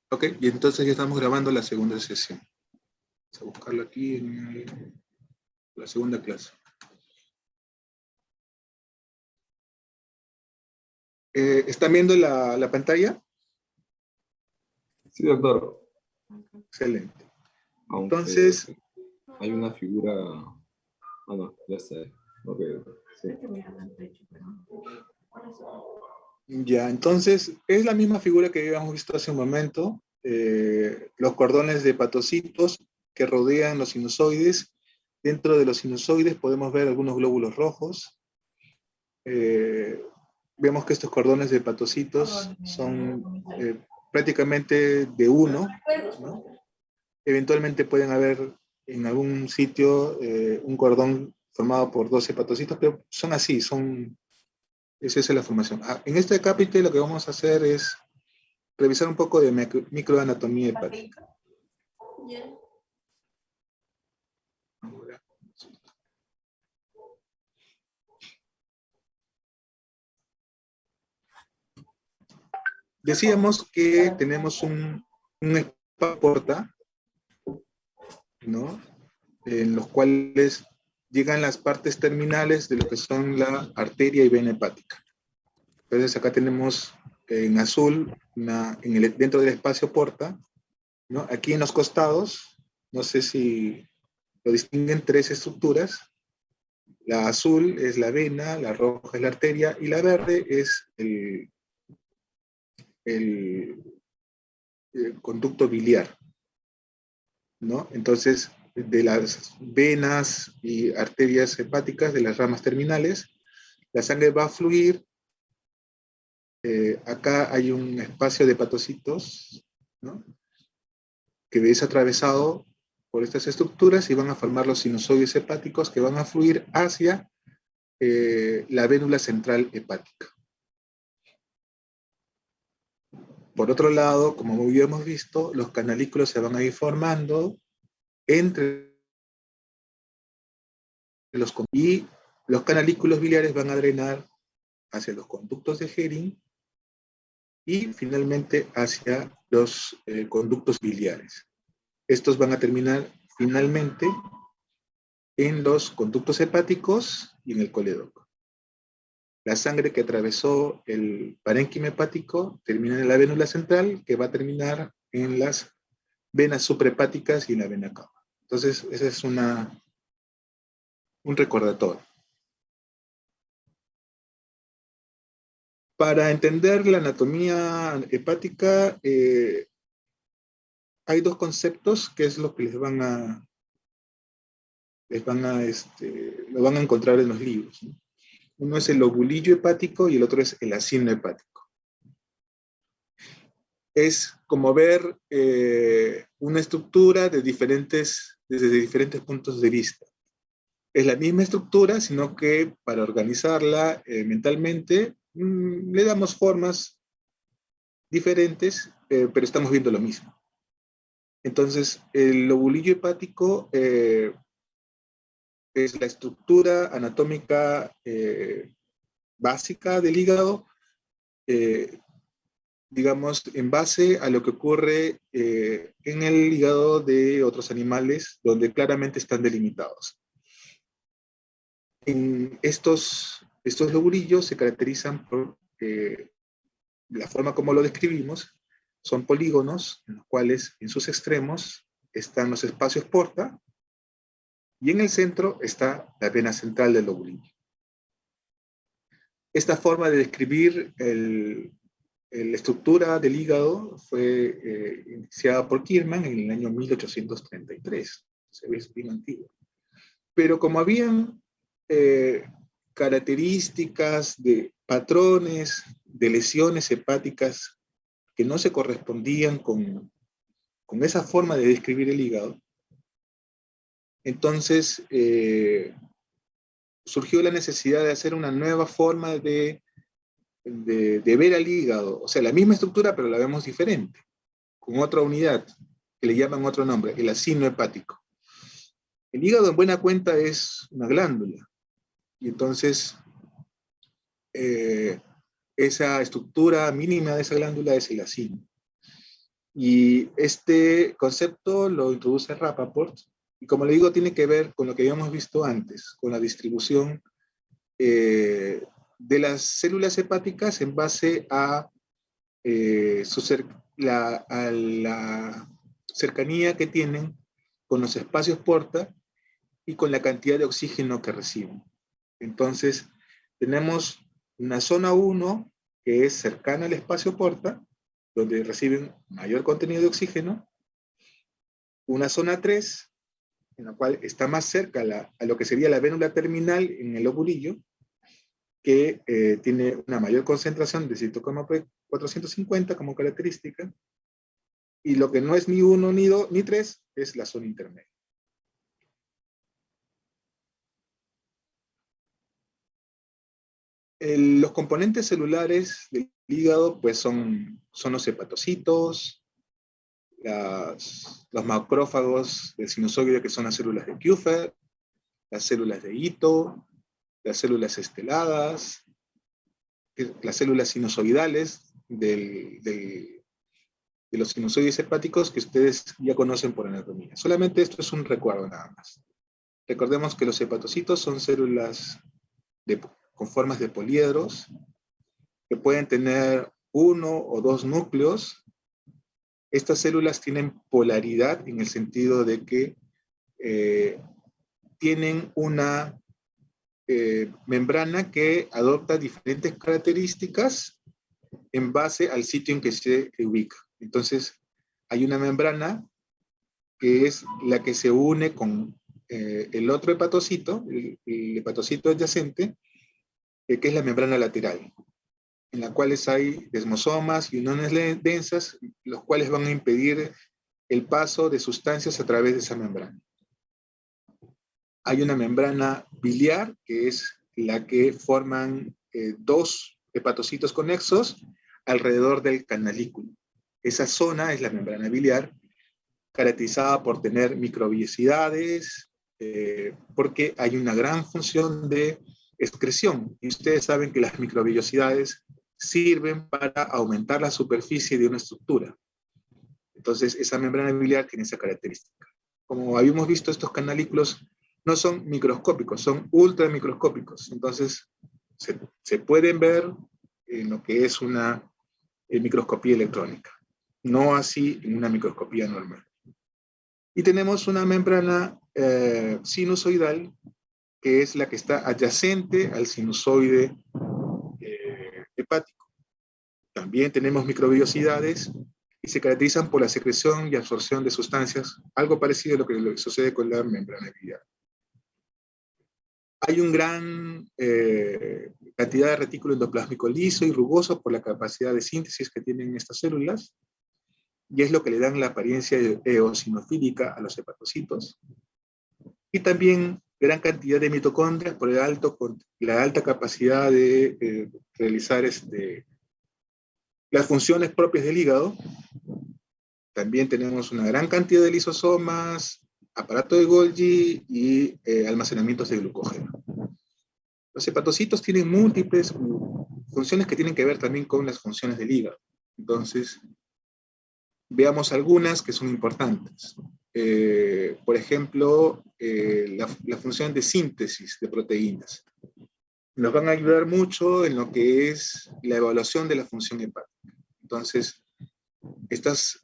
Ok, y entonces ya estamos grabando la segunda sesión. Vamos a buscarlo aquí en la segunda clase. ¿Están viendo la pantalla? Sí, doctor. Excelente. Aunque Entonces, hay una figura... Ah, no, ya sé. Ok, sí. ya, entonces es la misma figura que habíamos visto hace un momento. Los cordones de patocitos que rodean los sinusoides. Dentro de los sinusoides podemos ver algunos glóbulos rojos. Vemos que estos cordones de patocitos son prácticamente de uno, ¿no? Eventualmente pueden haber en algún sitio un cordón formado por 12 patocitos, pero son así, esa es la formación. En este capítulo lo que vamos a hacer es revisar un poco de microanatomía hepática. Decíamos que tenemos un espacio porta, ¿no? En los cuales llegan las partes terminales de lo que son la arteria y vena hepática. Entonces acá tenemos en azul, dentro del espacio porta, ¿no? Aquí en los costados, no sé si lo distinguen, tres estructuras. La azul es la vena, la roja es la arteria y la verde es el conducto biliar, ¿no? Entonces, de las venas y arterias hepáticas, de las ramas terminales, la sangre va a fluir. Acá hay un espacio de hepatocitos, ¿no? Que es atravesado por estas estructuras y van a formar los sinusoides hepáticos que van a fluir hacia la vénula central hepática. Por otro lado, como habíamos visto, los canalículos se van a ir formando entre y los canalículos biliares van a drenar hacia los conductos de Hering y finalmente hacia los conductos biliares. Estos van a terminar finalmente en los conductos hepáticos y en el colédoco. La sangre que atravesó el parénquima hepático termina en la vénula central, que va a terminar en las venas suprahepáticas y en la vena cava. Entonces, ese es un recordatorio. Para entender la anatomía hepática, hay dos conceptos que es lo que lo van a encontrar en los libros, ¿no? Uno es el lobulillo hepático y el otro es el acino hepático. Es como ver una estructura desde diferentes puntos de vista. Es la misma estructura, sino que para organizarla mentalmente le damos formas diferentes, pero estamos viendo lo mismo. Entonces, el lobulillo hepático es la estructura anatómica básica del hígado, digamos, en base a lo que ocurre en el hígado de otros animales, donde claramente están delimitados. En estos lobulillos se caracterizan por la forma como lo describimos, son polígonos en los cuales en sus extremos están los espacios porta y en el centro está la vena central del lobulillo. Esta forma de describir la estructura del hígado fue iniciada por Kirman en el año 1833. Se ve bien antiguo. Pero como habían características de patrones de lesiones hepáticas que no se correspondían con esa forma de describir el hígado, entonces surgió la necesidad de hacer una nueva forma de ver al hígado, o sea, la misma estructura, pero la vemos diferente, con otra unidad, que le llaman otro nombre, el acino hepático. El hígado en buena cuenta es una glándula, y entonces esa estructura mínima de esa glándula es el acino. Y este concepto lo introduce Rappaport, y como le digo, tiene que ver con lo que habíamos visto antes, con la distribución de las células hepáticas en base a, a la cercanía que tienen con los espacios porta y con la cantidad de oxígeno que reciben. Entonces, tenemos una zona 1 que es cercana al espacio porta, donde reciben mayor contenido de oxígeno, una zona 3, en la cual está más cerca a lo que sería la vénula terminal en el ovulillo, que tiene una mayor concentración de citocromo 450 como característica, y lo que no es ni 1, ni 2, ni 3, es la zona intermedia. Los componentes celulares del hígado pues son los hepatocitos, los macrófagos del sinusoide, que son las células de Kupffer, las células de Ito, las células esteladas, las células sinusoidales de los sinusoides hepáticos que ustedes ya conocen por anatomía. Solamente esto es un recuerdo nada más. Recordemos que los hepatocitos son células con formas de poliedros que pueden tener 1 o 2 núcleos. Estas células tienen polaridad en el sentido de que tienen una membrana que adopta diferentes características en base al sitio en que se ubica. Entonces, hay una membrana que es la que se une con el otro hepatocito, el hepatocito adyacente, que es la membrana lateral, en la cual hay desmosomas y uniones densas, los cuales van a impedir el paso de sustancias a través de esa membrana. Hay una membrana biliar, que es la que forman 2 hepatocitos conexos alrededor del canalículo. Esa zona es la membrana biliar, caracterizada por tener microvellosidades, porque hay una gran función de excreción. Y ustedes saben que las microvellosidades sirven para aumentar la superficie de una estructura. Entonces, esa membrana biliar tiene esa característica. Como habíamos visto, estos canalículos no son microscópicos, son ultramicroscópicos. Entonces, se pueden ver en lo que es una microscopía electrónica, no así en una microscopía normal. Y tenemos una membrana sinusoidal, que es la que está adyacente al sinusoide hepático. También tenemos microvellosidades y se caracterizan por la secreción y absorción de sustancias, algo parecido a lo que sucede con la membrana biliar. Hay una gran cantidad de retículo endoplásmico liso y rugoso por la capacidad de síntesis que tienen estas células, y es lo que le dan la apariencia eosinofílica a los hepatocitos. Y también gran cantidad de mitocondrias por la alta capacidad de realizar las funciones propias del hígado. También tenemos una gran cantidad de lisosomas, aparato de Golgi y almacenamientos de glucógeno. Los hepatocitos tienen múltiples funciones que tienen que ver también con las funciones del hígado. Entonces, veamos algunas que son importantes. Por ejemplo, la función de síntesis de proteínas. Nos van a ayudar mucho en lo que es la evaluación de la función hepática. Entonces, estas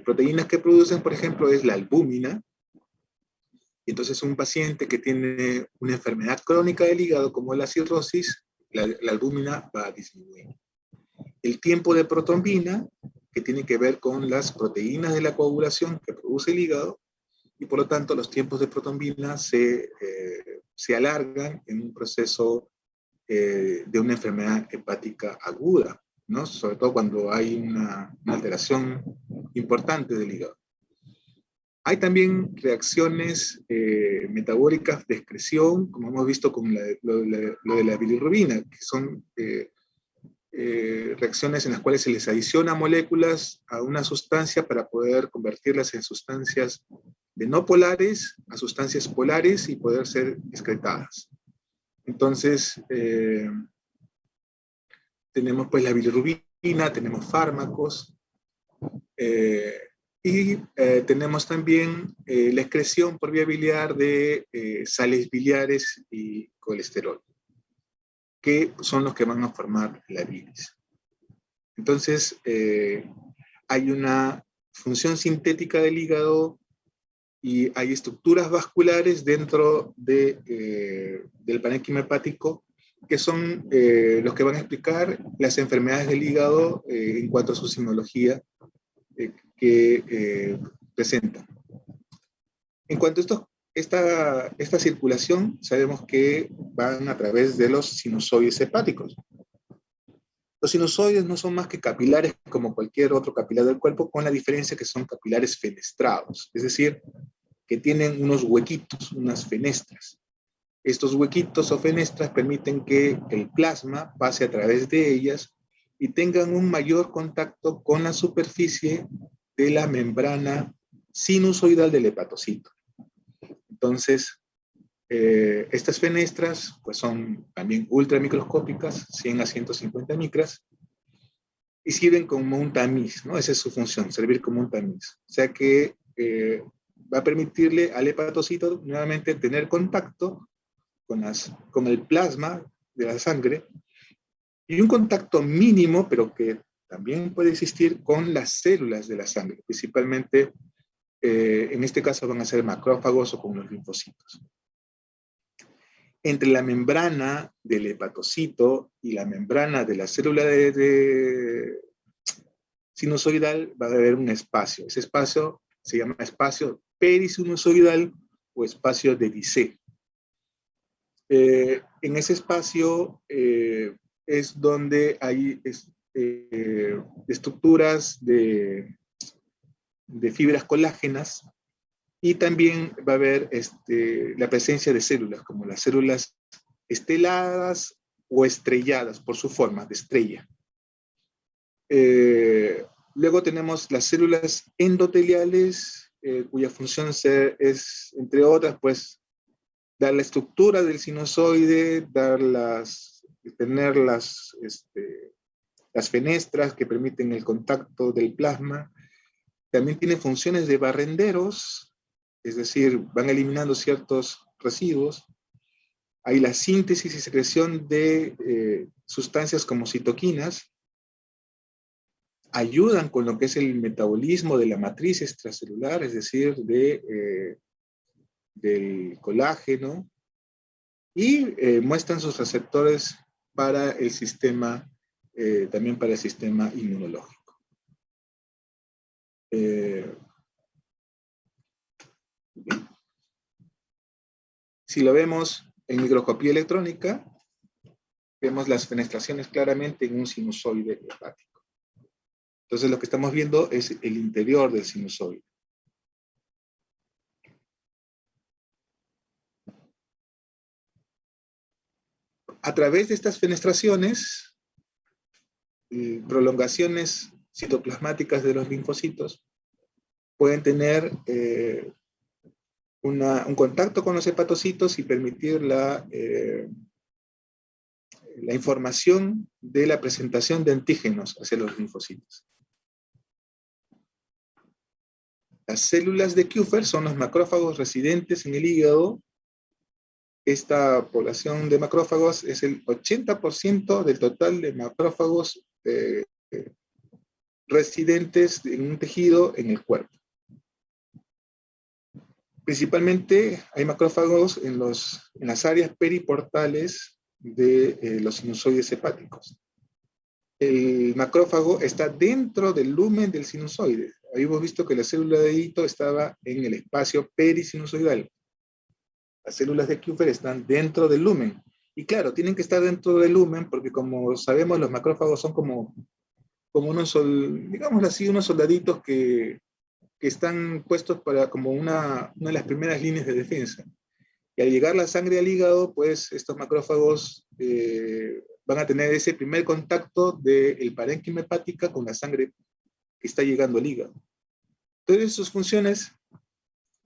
proteínas que producen, por ejemplo, es la albúmina. Entonces, un paciente que tiene una enfermedad crónica del hígado, como la cirrosis, la albúmina va a disminuir. El tiempo de protrombina, que tiene que ver con las proteínas de la coagulación que produce el hígado, y por lo tanto los tiempos de protrombina se alargan en un proceso de una enfermedad hepática aguda, ¿no? Sobre todo cuando hay una alteración importante del hígado. Hay también reacciones metabólicas de excreción, como hemos visto con lo de la bilirrubina, que son reacciones en las cuales se les adiciona moléculas a una sustancia para poder convertirlas en sustancias de no polares a sustancias polares y poder ser excretadas. Entonces, tenemos pues la bilirrubina, tenemos fármacos, Tenemos también la excreción por vía biliar de sales biliares y colesterol, que son los que van a formar la bilis. Entonces, hay una función sintética del hígado y hay estructuras vasculares dentro del parénquima hepático que son los que van a explicar las enfermedades del hígado en cuanto a su sinología que presentan. En cuanto a esta circulación, sabemos que van a través de los sinusoides hepáticos. Los sinusoides no son más que capilares como cualquier otro capilar del cuerpo, con la diferencia que son capilares fenestrados, es decir, que tienen unos huequitos, unas fenestras. Estos huequitos o fenestras permiten que el plasma pase a través de ellas y tengan un mayor contacto con la superficie de la membrana sinusoidal del hepatocito. Entonces, estas fenestras pues son también ultramicroscópicas, 100 a 150 micras, y sirven como un tamiz, ¿no? Esa es su función, servir como un tamiz. O sea que va a permitirle al hepatocito nuevamente tener contacto con el plasma de la sangre y un contacto mínimo, pero que también puede existir con las células de la sangre, principalmente en este caso van a ser macrófagos o con los linfocitos. Entre la membrana del hepatocito y la membrana de la célula sinusoidal va a haber un espacio. Ese espacio se llama espacio perisinusoidal o espacio de Dissé. En ese espacio es donde hay estructuras de fibras colágenas y también va a haber la presencia de células, como las células esteladas o estrelladas por su forma de estrella. Luego tenemos las células endoteliales, cuya función es, entre otras, pues, dar la estructura del sinusoide, tener las fenestras que permiten el contacto del plasma. También tiene funciones de barrenderos, es decir, van eliminando ciertos residuos. Hay la síntesis y secreción de sustancias como citoquinas, ayudan con lo que es el metabolismo de la matriz extracelular, es decir, del colágeno, y muestran sus receptores para el sistema, también para el sistema inmunológico. Si lo vemos en microscopía electrónica, vemos las fenestraciones claramente en un sinusoide hepático. Entonces lo que estamos viendo es el interior del sinusoide. A través de estas fenestraciones, prolongaciones citoplasmáticas de los linfocitos pueden tener un contacto con los hepatocitos y permitir la información de la presentación de antígenos hacia los linfocitos. Las células de Kupffer son los macrófagos residentes en el hígado. Esta población de macrófagos es el 80% del total de macrófagos residentes en un tejido en el cuerpo. Principalmente hay macrófagos en las áreas periportales de los sinusoides hepáticos. El macrófago está dentro del lumen del sinusoide. Habíamos visto que la célula de hito estaba en el espacio perisinusoidal. Las células de Kupffer están dentro del lumen. Y claro, tienen que estar dentro del lumen porque, como sabemos, los macrófagos son como unos, digámoslo así, unos soldaditos que están puestos para como una de las primeras líneas de defensa. Y al llegar la sangre al hígado, pues estos macrófagos van a tener ese primer contacto del parénquima hepática con la sangre que está llegando al hígado. Entonces, sus funciones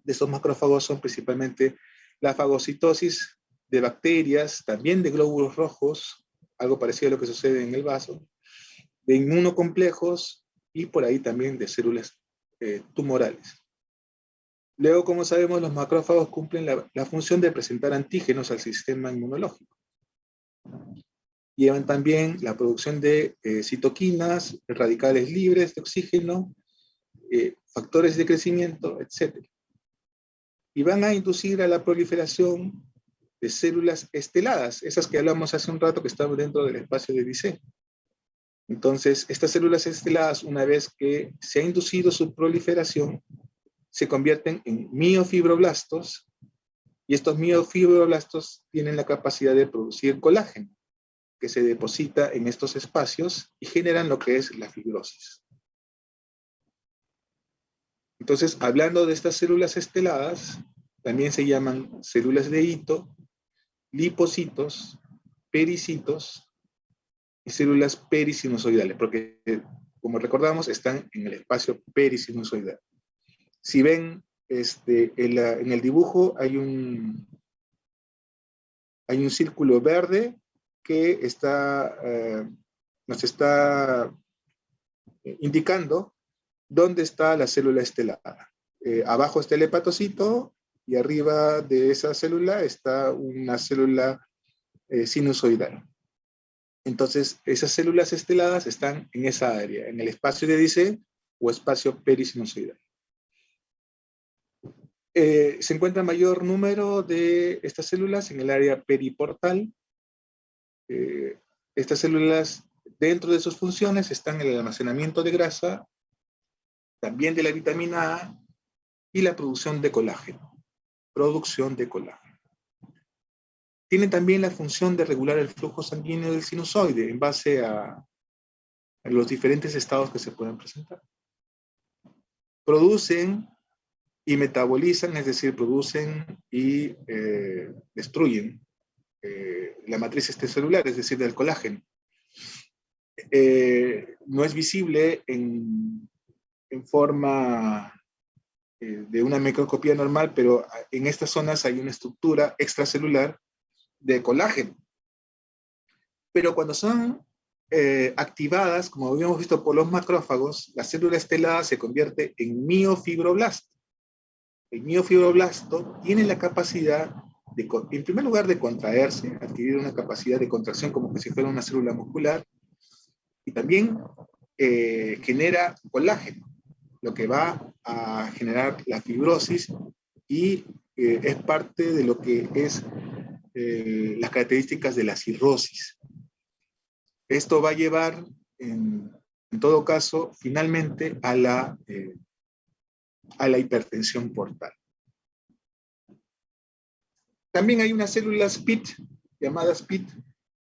de estos macrófagos son principalmente la fagocitosis de bacterias, también de glóbulos rojos, algo parecido a lo que sucede en el vaso, de inmunocomplejos y por ahí también de células tumorales. Luego, como sabemos, los macrófagos cumplen la función de presentar antígenos al sistema inmunológico. Llevan también la producción de citoquinas, radicales libres de oxígeno, factores de crecimiento, etc. Y van a inducir a la proliferación de células esteladas, esas que hablamos hace un rato que estaban dentro del espacio de Dicé. Entonces, estas células esteladas, una vez que se ha inducido su proliferación, se convierten en miofibroblastos, y estos miofibroblastos tienen la capacidad de producir colágeno, que se deposita en estos espacios y generan lo que es la fibrosis. Entonces, hablando de estas células esteladas, también se llaman células de hito, lipocitos, pericitos y células perisinusoidales, porque, como recordamos, están en el espacio perisinusoidal. Si ven, en el dibujo hay un círculo verde que nos está indicando dónde está la célula estelada. Abajo está el hepatocito y arriba de esa célula está una célula sinusoidal. Entonces, esas células esteladas están en esa área, en el espacio de Dicé o espacio perisinusoidal. Se encuentra mayor número de estas células en el área periportal. Estas células, dentro de sus funciones, están en el almacenamiento de grasa, también de la vitamina A y la producción de colágeno. Tienen también la función de regular el flujo sanguíneo del sinusoide en base a los diferentes estados que se pueden presentar. Producen y metabolizan, es decir, producen y destruyen la matriz celular, es decir, del colágeno. No es visible en forma de una microscopía normal, pero en estas zonas hay una estructura extracelular de colágeno. Pero cuando son activadas, como habíamos visto por los macrófagos, la célula estelada se convierte en miofibroblasto. El miofibroblasto tiene la capacidad, en primer lugar, de contraerse, adquirir una capacidad de contracción como que si fuera una célula muscular, y también genera colágeno, lo que va a generar la fibrosis y es parte de lo que es las características de la cirrosis. Esto va a llevar, en todo caso, finalmente a la hipertensión portal. También hay unas células PIT, llamadas PIT,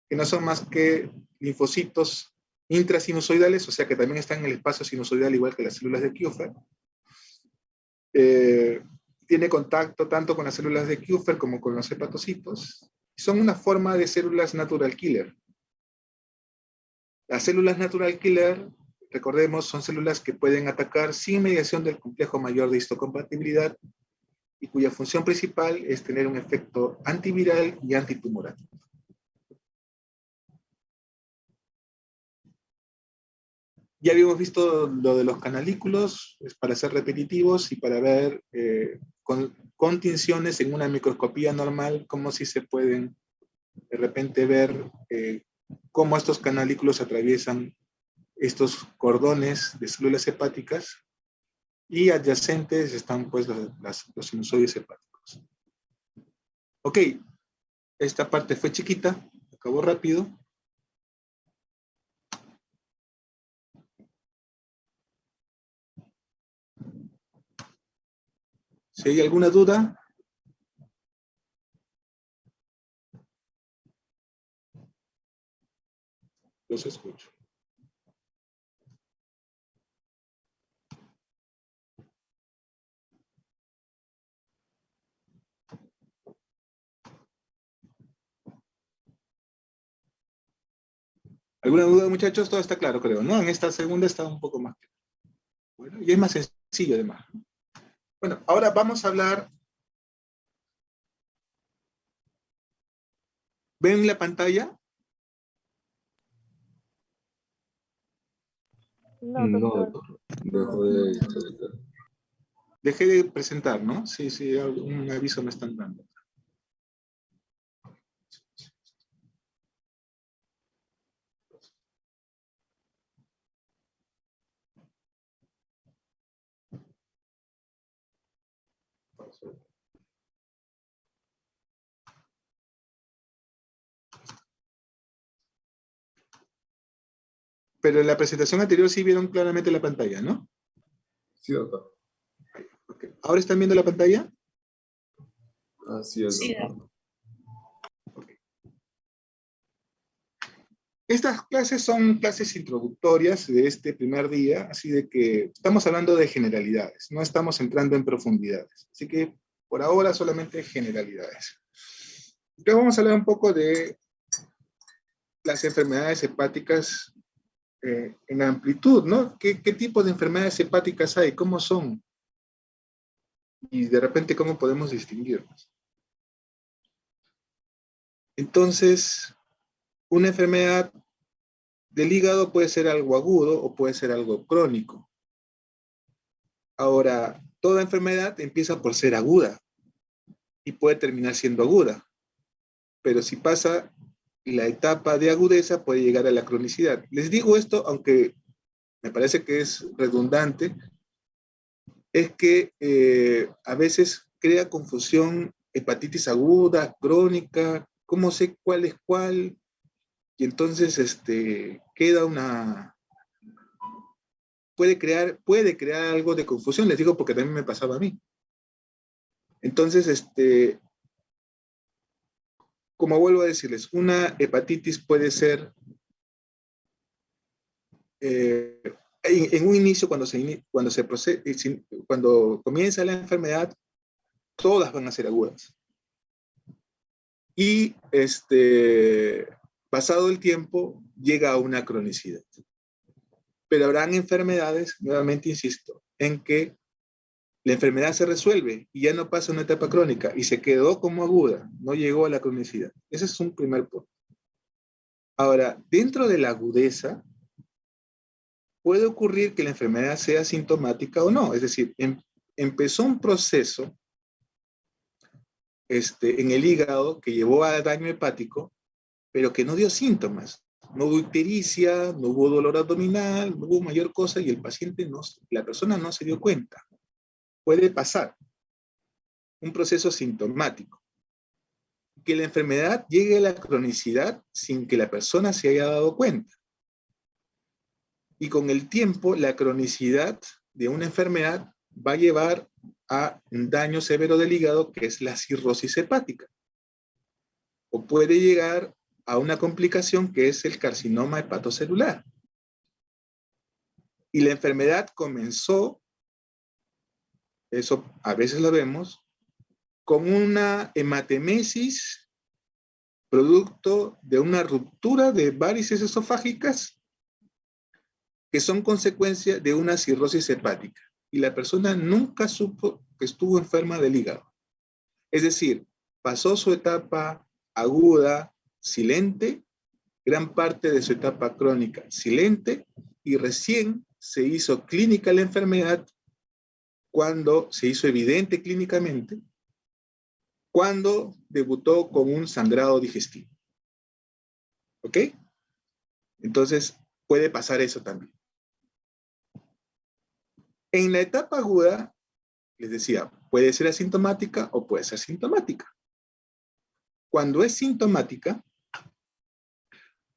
que no son más que linfocitos intrasinusoidales, o sea que también están en el espacio sinusoidal igual que las células de Kupffer. Tiene contacto tanto con las células de Kupffer como con los hepatocitos. Son una forma de células natural killer. Las células natural killer, recordemos, son células que pueden atacar sin mediación del complejo mayor de histocompatibilidad y cuya función principal es tener un efecto antiviral y antitumoral. Ya habíamos visto lo de los canalículos, es para ser repetitivos y para ver con tinciones en una microscopía normal, cómo si se pueden de repente ver cómo estos canalículos atraviesan estos cordones de células hepáticas y adyacentes están pues los sinusoides hepáticos. Ok, esta parte fue chiquita, acabó rápido. Si hay alguna duda, los escucho. ¿Alguna duda, muchachos? Todo está claro, creo, ¿no? En esta segunda está un poco más claro. Bueno, y es más sencillo, además. Bueno, ahora vamos a hablar. ¿Ven la pantalla? No, No, doctor. doctor. Dejo de presentar. Dejé de presentar, ¿no? Sí, sí, un aviso me están dando. Pero en la presentación anterior sí vieron claramente la pantalla, ¿no? Sí, doctor. Okay. ¿Ahora están viendo la pantalla? Así es, Sí, doctor. Okay. Estas clases son clases introductorias de este primer día, así de que estamos hablando de generalidades, no estamos entrando en profundidades. Así que por ahora solamente generalidades. Entonces vamos a hablar un poco de las enfermedades hepáticas en amplitud, ¿no? ¿Qué tipo de enfermedades hepáticas hay? ¿Cómo son? Y de repente, ¿cómo podemos distinguirlas? Entonces, una enfermedad del hígado puede ser algo agudo o puede ser algo crónico. Ahora, toda enfermedad empieza por ser aguda y puede terminar siendo aguda. Pero si pasa la etapa de agudeza, puede llegar a la cronicidad. Les digo esto, aunque me parece que es redundante, es que a veces crea confusión hepatitis aguda, crónica, cómo sé cuál es cuál, y entonces queda puede crear algo de confusión, les digo porque también me pasaba a mí. Entonces, como vuelvo a decirles, una hepatitis puede ser en un inicio, cuando comienza la enfermedad, todas van a ser agudas. Y pasado el tiempo, llega a una cronicidad. Pero habrán enfermedades, nuevamente insisto, en que la enfermedad se resuelve y ya no pasa a una etapa crónica y se quedó como aguda, no llegó a la cronicidad. Ese es un primer punto. Ahora, dentro de la agudeza, puede ocurrir que la enfermedad sea sintomática o no. Es decir, empezó un proceso en el hígado que llevó a daño hepático, pero que no dio síntomas. No hubo ictericia, no hubo dolor abdominal, no hubo mayor cosa y la persona no se dio cuenta. Puede pasar un proceso sintomático. Que la enfermedad llegue a la cronicidad sin que la persona se haya dado cuenta. Y con el tiempo, la cronicidad de una enfermedad va a llevar a un daño severo del hígado, que es la cirrosis hepática. O puede llegar a una complicación que es el carcinoma hepatocelular. Y la enfermedad comenzó, eso a veces lo vemos, con una hematemesis producto de una ruptura de varices esofágicas que son consecuencia de una cirrosis hepática. Y la persona nunca supo que estuvo enferma del hígado. Es decir, pasó su etapa aguda, silente, gran parte de su etapa crónica silente, y recién se hizo clínica la enfermedad cuando se hizo evidente clínicamente, cuando debutó con un sangrado digestivo. ¿Ok? Entonces, puede pasar eso también. En la etapa aguda, les decía, puede ser asintomática o puede ser sintomática. Cuando es sintomática,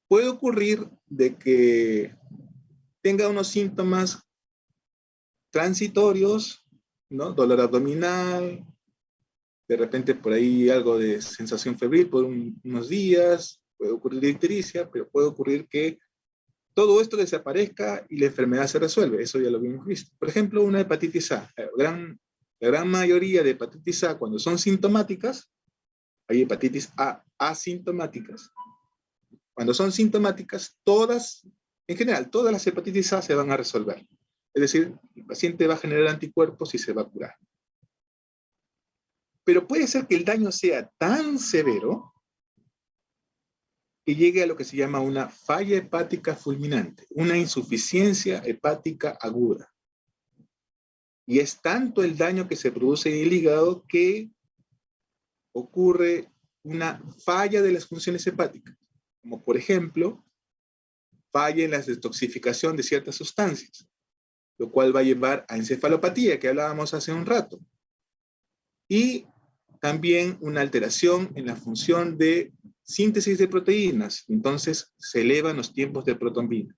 puede ocurrir de que tenga unos síntomas transitorios, ¿no? Dolor abdominal, de repente por ahí algo de sensación febril por unos días, puede ocurrir ictericia, pero puede ocurrir que todo esto desaparezca y la enfermedad se resuelve. Eso ya lo habíamos visto. Por ejemplo, una hepatitis A. La gran mayoría de hepatitis A, cuando son sintomáticas, hay hepatitis A asintomáticas. Cuando son sintomáticas, en general, todas las hepatitis A se van a resolver. Es decir, el paciente va a generar anticuerpos y se va a curar. Pero puede ser que el daño sea tan severo que llegue a lo que se llama una falla hepática fulminante, una insuficiencia hepática aguda. Y es tanto el daño que se produce en el hígado que ocurre una falla de las funciones hepáticas, como por ejemplo, falla en la detoxificación de ciertas sustancias, lo cual va a llevar a encefalopatía, que hablábamos hace un rato. Y también una alteración en la función de síntesis de proteínas. Entonces, se elevan los tiempos de protrombina.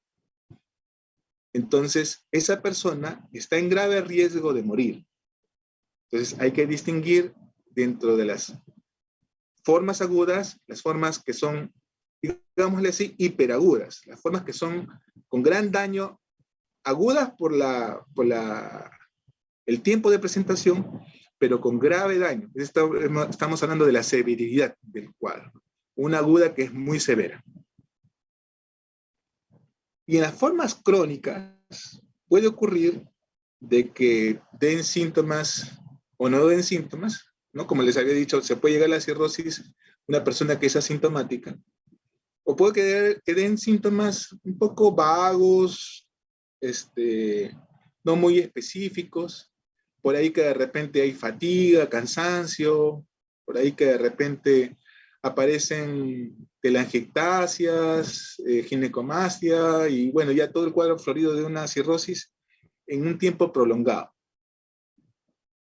Entonces, esa persona está en grave riesgo de morir. Entonces, hay que distinguir dentro de las formas agudas, las formas que son, digámosle así, hiperagudas, las formas que son con gran daño, agudas por el tiempo de presentación, pero con grave daño. Estamos hablando de la severidad del cuadro. Una aguda que es muy severa. Y en las formas crónicas puede ocurrir de que den síntomas o no den síntomas, ¿no? Como les había dicho, se puede llegar a la cirrosis una persona que es asintomática, o puede que den síntomas un poco vagos, no muy específicos, por ahí que de repente hay fatiga, cansancio, por ahí que de repente aparecen telangiectasias, ginecomastia, y bueno, ya todo el cuadro florido de una cirrosis en un tiempo prolongado.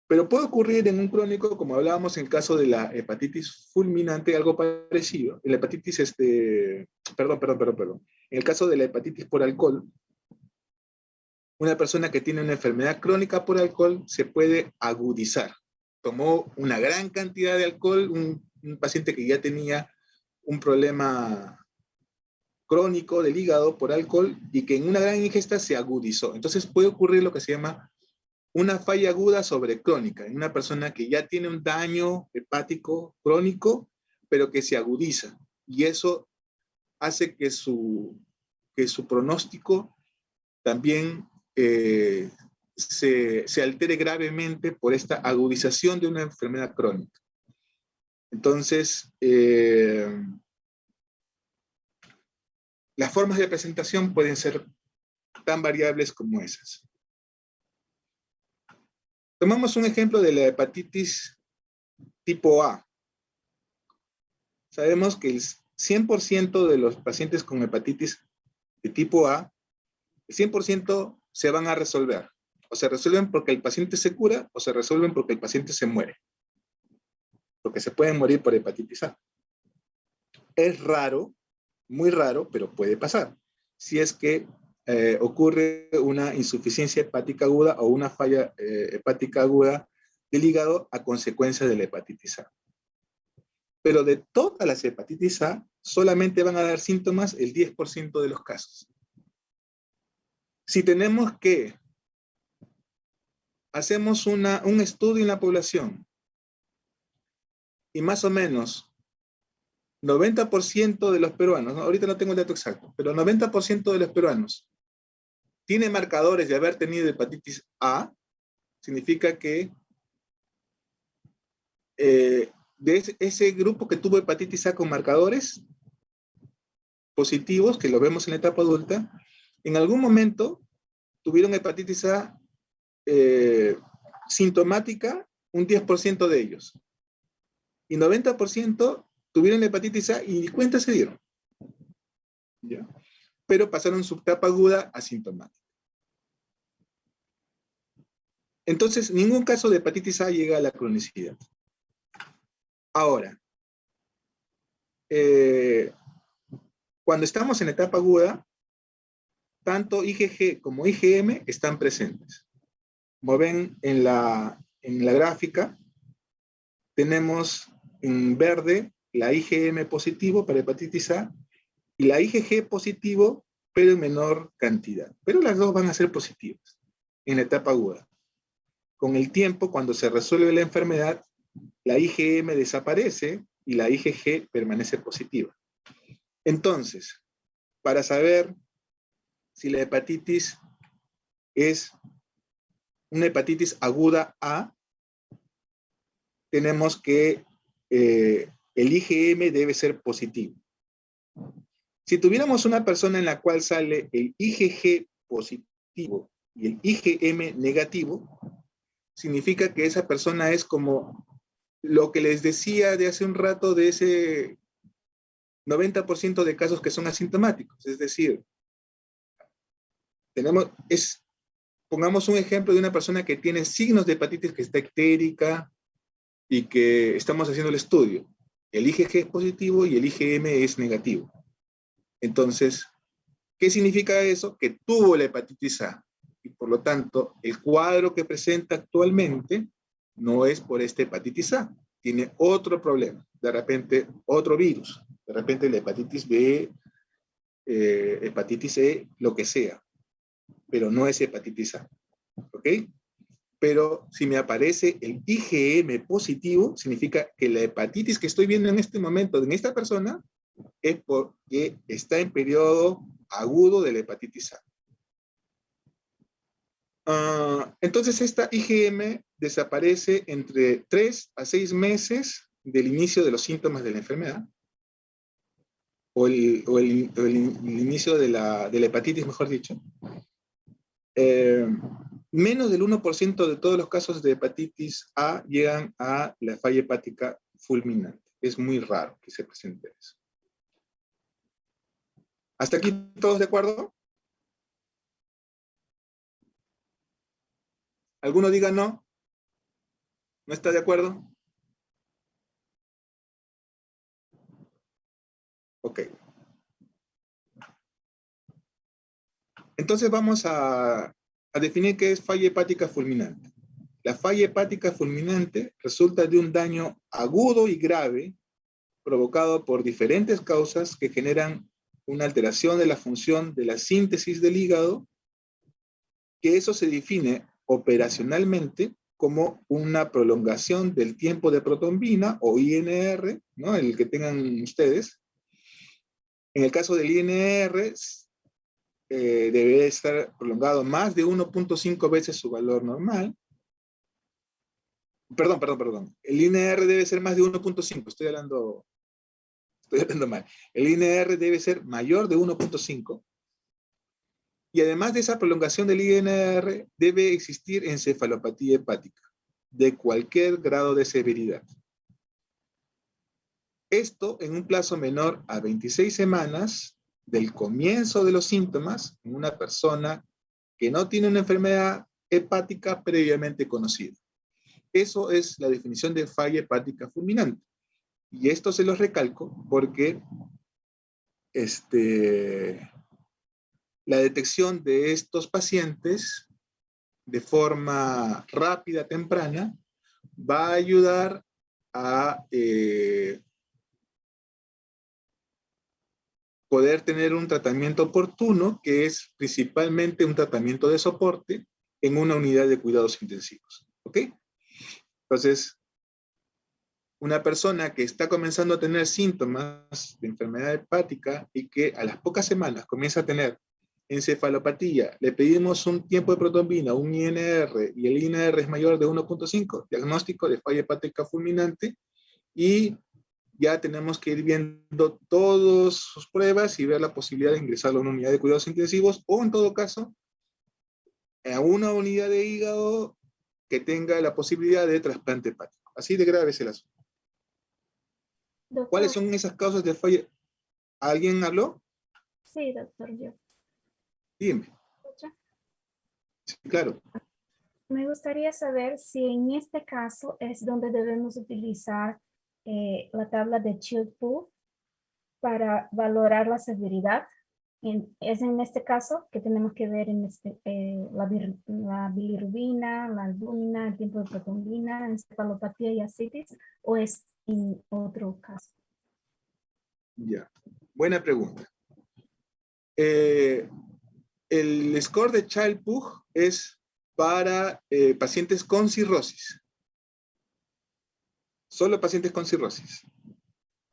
Pero puede ocurrir en un crónico, como hablábamos en el caso de la hepatitis fulminante, algo parecido. En la hepatitis, perdón. En el caso de la hepatitis por alcohol, una persona que tiene una enfermedad crónica por alcohol se puede agudizar. Tomó una gran cantidad de alcohol, un paciente que ya tenía un problema crónico del hígado por alcohol y que en una gran ingesta se agudizó. Entonces puede ocurrir lo que se llama una falla aguda sobre crónica, en una persona que ya tiene un daño hepático crónico, pero que se agudiza. Y eso hace que su pronóstico también se altere gravemente por esta agudización de una enfermedad crónica. Entonces, las formas de presentación pueden ser tan variables como esas. Tomamos un ejemplo de la hepatitis tipo A. Sabemos que el 100% de los pacientes con hepatitis de tipo A, el 100% se van a resolver. O se resuelven porque el paciente se cura, o se resuelven porque el paciente se muere. Porque se pueden morir por hepatitis A. Es raro, muy raro, pero puede pasar. Si es que ocurre una insuficiencia hepática aguda o una falla hepática aguda del hígado a consecuencia de la hepatitis A. Pero de todas las hepatitis A, solamente van a dar síntomas el 10% de los casos. Si tenemos que hacemos un estudio en la población y más o menos 90% de los peruanos, ¿no? Ahorita no tengo el dato exacto, pero 90% de los peruanos tiene marcadores de haber tenido hepatitis A, significa que de ese grupo que tuvo hepatitis A con marcadores positivos, que lo vemos en la etapa adulta, en algún momento tuvieron hepatitis A sintomática, un 10% de ellos. Y 90% tuvieron hepatitis A y ni cuenta se dieron. ¿Ya? Pero pasaron su etapa aguda asintomática. Entonces, ningún caso de hepatitis A llega a la cronicidad. Ahora, cuando estamos en etapa aguda, tanto IgG como IgM están presentes. Como ven en la gráfica, tenemos en verde la IgM positivo para hepatitis A y la IgG positivo, pero en menor cantidad. Pero las dos van a ser positivas en la etapa aguda. Con el tiempo, cuando se resuelve la enfermedad, la IgM desaparece y la IgG permanece positiva. Entonces, para saber si la hepatitis es una hepatitis aguda A, tenemos que el IgM debe ser positivo. Si tuviéramos una persona en la cual sale el IgG positivo y el IgM negativo, significa que esa persona es como lo que les decía de hace un rato de ese 90% de casos que son asintomáticos. Es decir, pongamos un ejemplo de una persona que tiene signos de hepatitis que está ictérica y que estamos haciendo el estudio. El IgG es positivo y el IgM es negativo. Entonces, ¿qué significa eso? Que tuvo la hepatitis A. Y por lo tanto, el cuadro que presenta actualmente no es por esta hepatitis A. Tiene otro problema. De repente, otro virus. De repente, la hepatitis B, hepatitis C, lo que sea. Pero no es hepatitis A. ¿Ok? Pero si me aparece el IgM positivo, significa que la hepatitis que estoy viendo en este momento en esta persona es porque está en periodo agudo de la hepatitis A. Entonces, esta IgM desaparece entre 3 a 6 meses del inicio de los síntomas de la enfermedad, o el inicio de la hepatitis, mejor dicho. Menos del 1% de todos los casos de hepatitis A llegan a la falla hepática fulminante. Es muy raro que se presente eso. ¿Hasta aquí todos de acuerdo? ¿Alguno diga no? ¿No está de acuerdo? Ok. Entonces vamos a definir qué es falla hepática fulminante. La falla hepática fulminante resulta de un daño agudo y grave provocado por diferentes causas que generan una alteración de la función de la síntesis del hígado, que eso se define operacionalmente como una prolongación del tiempo de protombina o INR, ¿no? El que tengan ustedes. En el caso del INR, debe estar prolongado más de 1.5 veces su valor normal. Perdón. El INR debe ser más de 1.5. Estoy hablando mal. El INR debe ser mayor de 1.5. Y además de esa prolongación del INR, debe existir encefalopatía hepática de cualquier grado de severidad. Esto en un plazo menor a 26 semanas del comienzo de los síntomas en una persona que no tiene una enfermedad hepática previamente conocida. Eso es la definición de falla hepática fulminante. Y esto se los recalco porque la detección de estos pacientes de forma rápida, temprana, va a ayudar a poder tener un tratamiento oportuno, que es principalmente un tratamiento de soporte en una unidad de cuidados intensivos. ¿Ok? Entonces, una persona que está comenzando a tener síntomas de enfermedad hepática y que a las pocas semanas comienza a tener encefalopatía, le pedimos un tiempo de protombina, un INR, y el INR es mayor de 1.5, diagnóstico de falla hepática fulminante, y ya tenemos que ir viendo todas sus pruebas y ver la posibilidad de ingresarlo a una unidad de cuidados intensivos, o en todo caso, a una unidad de hígado que tenga la posibilidad de trasplante hepático. Así de grave es el asunto. Doctor. ¿Cuáles son esas causas de falla? ¿Alguien habló? Sí, doctor, yo. Dime. Sí, claro. Me gustaría saber si en este caso es donde debemos utilizar la tabla de Child-Pugh para valorar la severidad. Es en este caso que tenemos que ver la bilirrubina, la albúmina, el tiempo de protombina, encefalopatía y ascitis, o es en otro caso. Ya, buena pregunta. El score de Child-Pugh es para pacientes con cirrosis. Solo pacientes con cirrosis.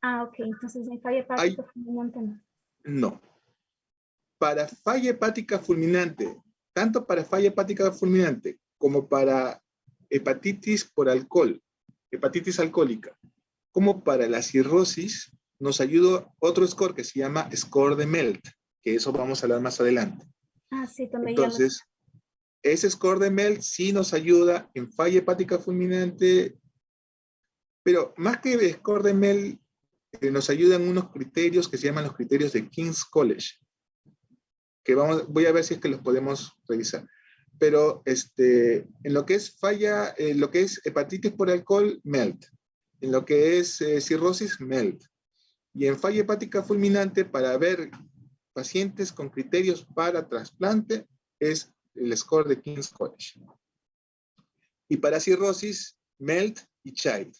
Ah, ok. Entonces en falla hepática fulminante no. No. Para falla hepática fulminante, tanto para falla hepática fulminante como para hepatitis por alcohol, hepatitis alcohólica, como para la cirrosis, nos ayuda otro score que se llama score de MELT, que eso vamos a hablar más adelante. Ah, sí, también ya lo... Entonces, ese score de MELT sí nos ayuda en falla hepática fulminante, pero más que el score de MELT, nos ayudan unos criterios que se llaman los criterios de King's College, que voy a ver si es que los podemos revisar. Pero en lo que es falla, lo que es hepatitis por alcohol, MELT. En lo que es cirrosis, MELT. Y en falla hepática fulminante, para ver pacientes con criterios para trasplante, es el score de King's College. Y para cirrosis, MELT y CHILD.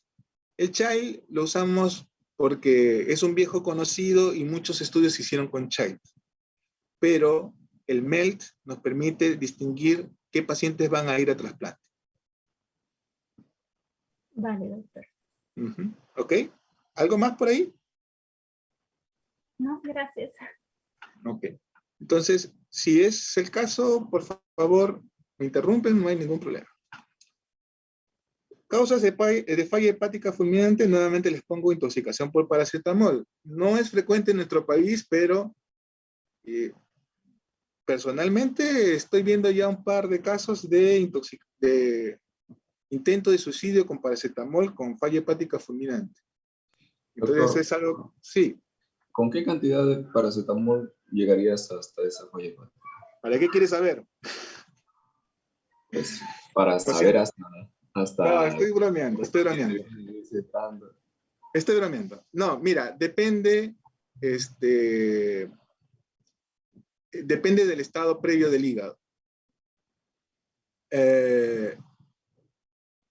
El CHILD lo usamos porque es un viejo conocido y muchos estudios se hicieron con CHILD. Pero el MELT nos permite distinguir qué pacientes van a ir a trasplante. Vale, doctor. ¿Ok? ¿Algo más por ahí? No, gracias. Ok. Entonces, si es el caso, por favor, me interrumpen, no hay ningún problema. Causas de falla hepática fulminante, nuevamente les pongo intoxicación por paracetamol. No es frecuente en nuestro país, pero personalmente estoy viendo ya un par de casos de intento de suicidio con paracetamol con falla hepática fulminante. Entonces Doctor, es algo, sí. ¿con qué cantidad de paracetamol llegarías hasta esa falla hepática? ¿Para qué quieres saber? Pues, para Pues, saber no, hasta... estoy bromeando, estoy bromeando. Estoy bromeando. No, mira, depende del estado previo del hígado.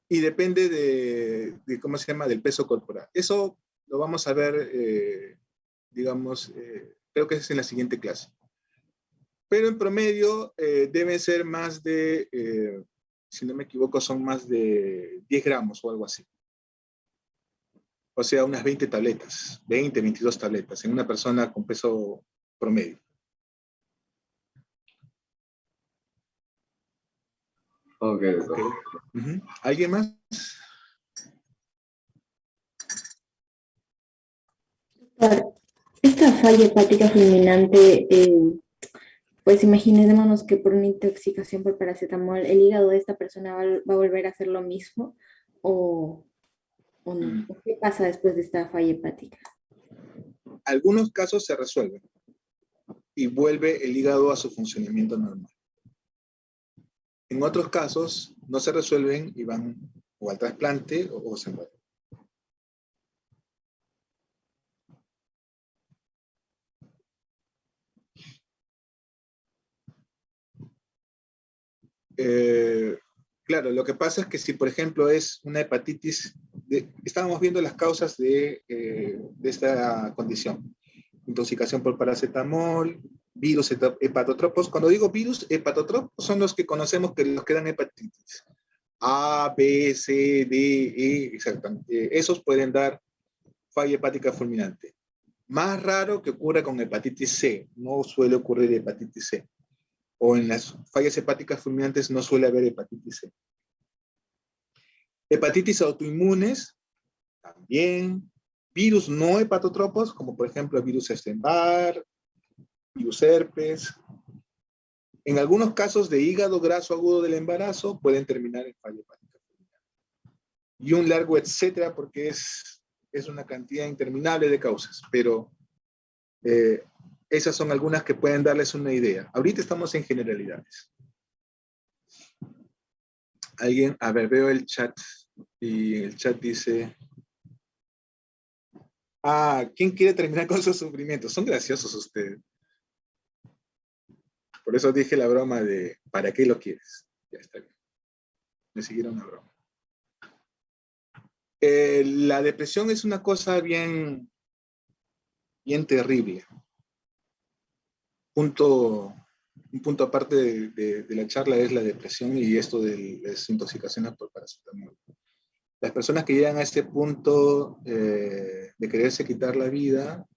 Y depende de ¿cómo se llama? Del peso corporal. Eso lo vamos a ver, digamos, creo que es en la siguiente clase. Pero en promedio deben ser más de, si no me equivoco, son más de 10 gramos o algo así. O sea, unas 20 tabletas, 20, 22 tabletas en una persona con peso promedio. Ok, doctor. Okay. ¿Alguien más? Esta falla hepática fulminante, pues imaginémonos que por una intoxicación por paracetamol, el hígado de esta persona va a volver a hacer lo mismo o no. ¿Qué pasa después de esta falla hepática? Algunos casos se resuelven y vuelve el hígado a su funcionamiento normal. En otros casos no se resuelven y van o al trasplante o se mueren. Claro, lo que pasa es que si, por ejemplo, es una hepatitis, estábamos viendo las causas de esta condición. Intoxicación por paracetamol, virus hepatotropos. Cuando digo virus hepatotropos son los que conocemos que los que dan hepatitis. A, B, C, D, E, exactamente. Esos pueden dar falla hepática fulminante. Más raro que ocurra con hepatitis C. No suele ocurrir hepatitis C. O en las fallas hepáticas fulminantes no suele haber hepatitis C. Hepatitis autoinmunes, también. Virus no hepatotropos, como por ejemplo el virus Epstein-Barr, virus herpes. En algunos casos de hígado graso agudo del embarazo pueden terminar en falla hepática fulminante. Y un largo etcétera, porque es una cantidad interminable de causas, pero esas son algunas que pueden darles una idea. Ahorita estamos en generalidades. Alguien, a ver, veo el chat y el chat dice, ¿quién quiere terminar con sus sufrimientos? Son graciosos ustedes. Por eso dije la broma de, ¿para qué lo quieres? Ya está bien. Me siguieron la broma. La depresión es una cosa bien terrible. Un punto aparte de la charla es la depresión y esto de las intoxicaciones por paracetamol. Las personas que llegan a ese punto de quererse quitar la vida,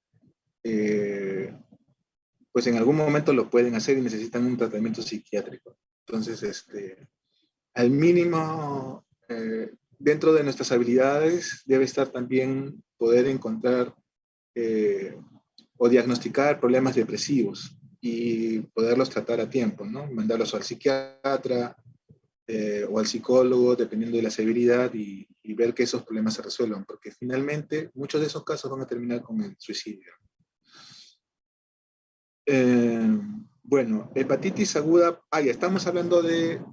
pues en algún momento lo pueden hacer y necesitan un tratamiento psiquiátrico. Entonces, al mínimo, dentro de nuestras habilidades debe estar también poder encontrar o diagnosticar problemas depresivos y poderlos tratar a tiempo, ¿no? Mandarlos al psiquiatra o al psicólogo, dependiendo de la severidad, y ver que esos problemas se resuelvan, porque finalmente muchos de esos casos van a terminar con el suicidio. Bueno, hepatitis aguda, ya estamos hablando de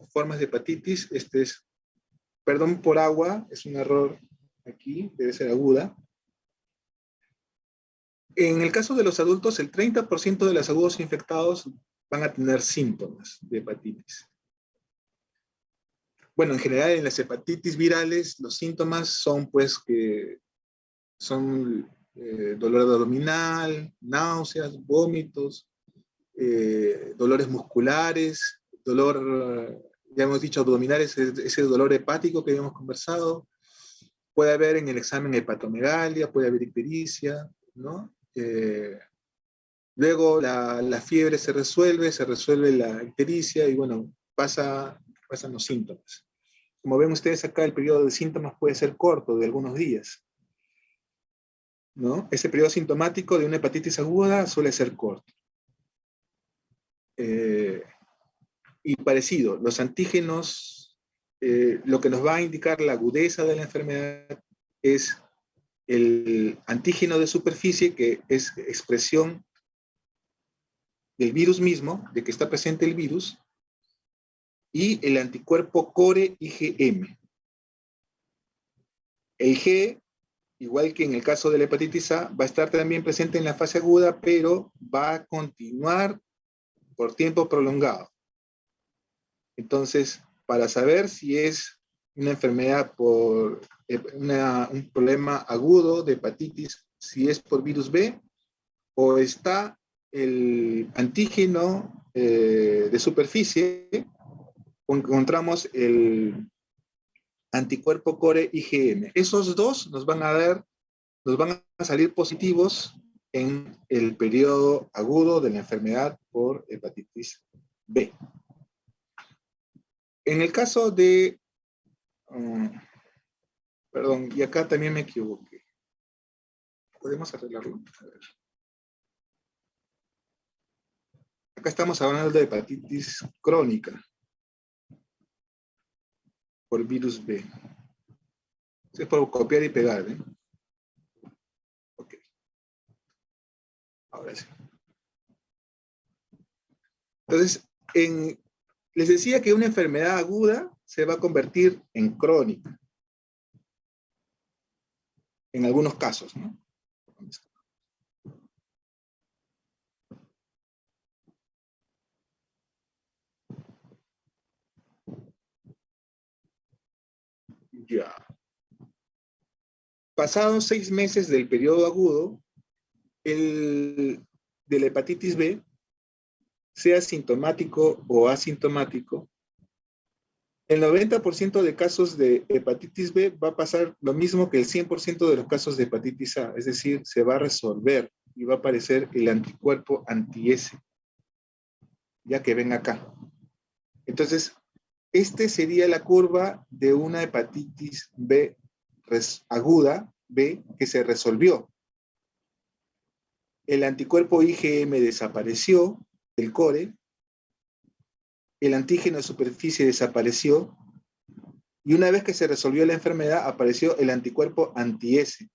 formas de hepatitis. Este es, perdón por agua, es un error aquí, debe ser aguda. En el caso de los adultos, el 30% de los agudos infectados van a tener síntomas de hepatitis. Bueno, en general en las hepatitis virales, los síntomas son pues que son dolor abdominal, náuseas, vómitos, dolores musculares, dolor, ya hemos dicho, abdominales, ese dolor hepático que habíamos conversado. Puede haber en el examen hepatomegalia, puede haber ictericia, ¿no? Luego la fiebre se resuelve la ictericia y bueno, pasan los síntomas. Como ven ustedes acá, el periodo de síntomas puede ser corto, de algunos días, ¿no? Ese periodo sintomático de una hepatitis aguda suele ser corto. Y parecido, los antígenos, lo que nos va a indicar la agudeza de la enfermedad es el antígeno de superficie, que es expresión del virus mismo, de que está presente el virus, y el anticuerpo core IgM. El G, igual que en el caso de la hepatitis A, va a estar también presente en la fase aguda, pero va a continuar por tiempo prolongado. Entonces, para saber si es una enfermedad por un problema agudo de hepatitis, si es por virus B, o está el antígeno de superficie, encontramos el anticuerpo core IgM. Esos dos nos van a salir positivos en el periodo agudo de la enfermedad por hepatitis B. En el caso de, perdón, y acá también me equivoqué. ¿Podemos arreglarlo? A ver. Acá estamos hablando de hepatitis crónica por virus B. Es por copiar y pegar, ¿eh? Ok. Ahora sí. Entonces, les decía que una enfermedad aguda se va a convertir en crónica. En algunos casos, ¿no? Ya. Pasados 6 meses del periodo agudo, de la hepatitis B, sea sintomático o asintomático, el 90% de casos de hepatitis B va a pasar lo mismo que el 100% de los casos de hepatitis A, es decir, se va a resolver y va a aparecer el anticuerpo anti-S, ya que ven acá. Entonces, esta sería la curva de una hepatitis B aguda, B, que se resolvió. El anticuerpo IgM desapareció, el core, el antígeno de superficie desapareció, y una vez que se resolvió la enfermedad, apareció el anticuerpo anti-S.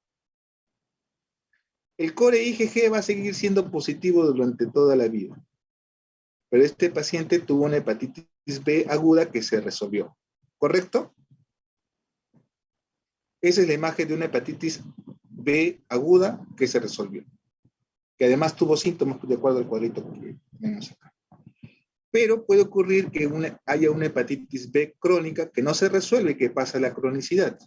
El core IgG va a seguir siendo positivo durante toda la vida, pero este paciente tuvo una hepatitis B aguda que se resolvió. ¿Correcto? Esa es la imagen de una hepatitis B aguda que se resolvió, que además tuvo síntomas de acuerdo al cuadrito que tenemos acá. Pero puede ocurrir que haya una hepatitis B crónica que no se resuelve y que pasa a la cronicidad.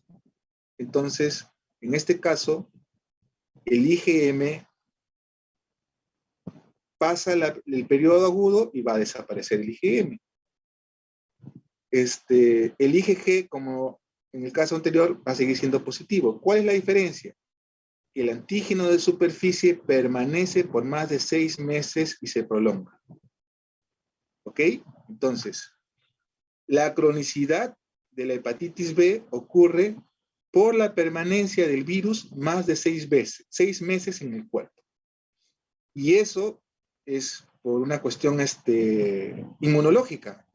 Entonces, en este caso, el IgM pasa el periodo agudo y va a desaparecer el IgM. El IgG, como en el caso anterior, va a seguir siendo positivo. ¿Cuál es la diferencia? Que el antígeno de superficie permanece por más de 6 meses y se prolonga. ¿Ok? Entonces, la cronicidad de la hepatitis B ocurre por la permanencia del virus más de 6 meses en el cuerpo. Y eso es por una cuestión inmunológica.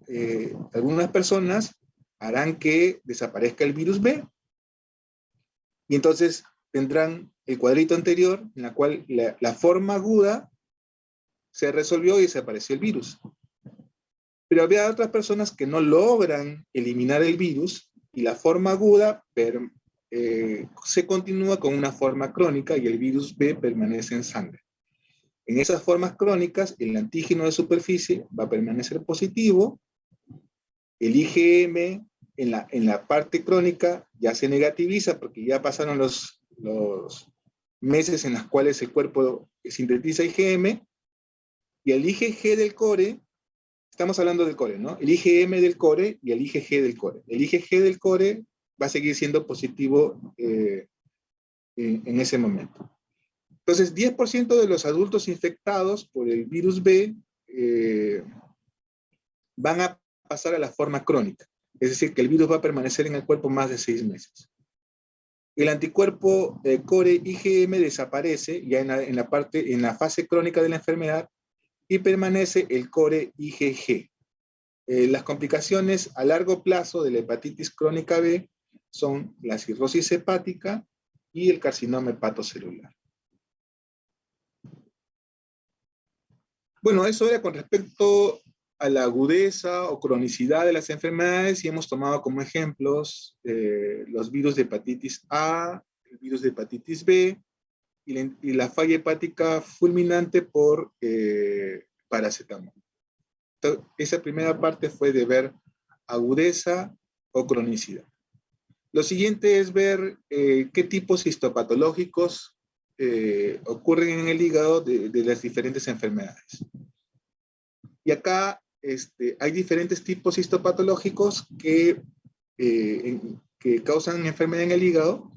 Algunas personas harán que desaparezca el virus B, y entonces tendrán el cuadrito anterior en la cual la forma aguda se resolvió y desapareció el virus. Pero había otras personas que no logran eliminar el virus y la forma aguda se continúa con una forma crónica y el virus B permanece en sangre. En esas formas crónicas, el antígeno de superficie va a permanecer positivo, el IgM en la parte crónica ya se negativiza porque ya pasaron los meses en los cuales el cuerpo sintetiza IgM, y el IgG del core, estamos hablando del core, ¿no? El IgM del core y el IgG del core. El IgG del core va a seguir siendo positivo en ese momento. Entonces, 10% de los adultos infectados por el virus B van a pasar a la forma crónica. Es decir, que el virus va a permanecer en el cuerpo más de 6 meses. El anticuerpo core IgM desaparece ya en la fase crónica de la enfermedad y permanece el core IgG. Las complicaciones a largo plazo de la hepatitis crónica B son la cirrosis hepática y el carcinoma hepatocelular. Bueno, eso era con respecto a la agudeza o cronicidad de las enfermedades, y hemos tomado como ejemplos los virus de hepatitis A, el virus de hepatitis B y la falla hepática fulminante por paracetamol. Entonces, esa primera parte fue de ver agudeza o cronicidad. Lo siguiente es ver qué tipos histopatológicos ocurren en el hígado de las diferentes enfermedades. Y acá hay diferentes tipos histopatológicos que causan enfermedad en el hígado,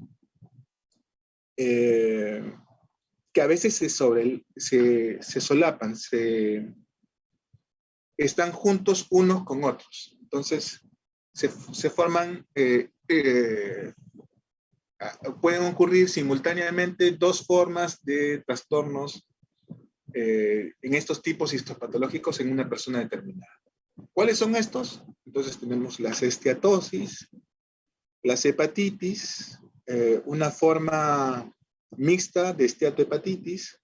que a veces se solapan, están juntos unos con otros. Entonces, se forman, pueden ocurrir simultáneamente dos formas de trastornos en estos tipos histopatológicos en una persona determinada. ¿Cuáles son estos? Entonces tenemos las esteatosis, las hepatitis, una forma mixta de esteatohepatitis,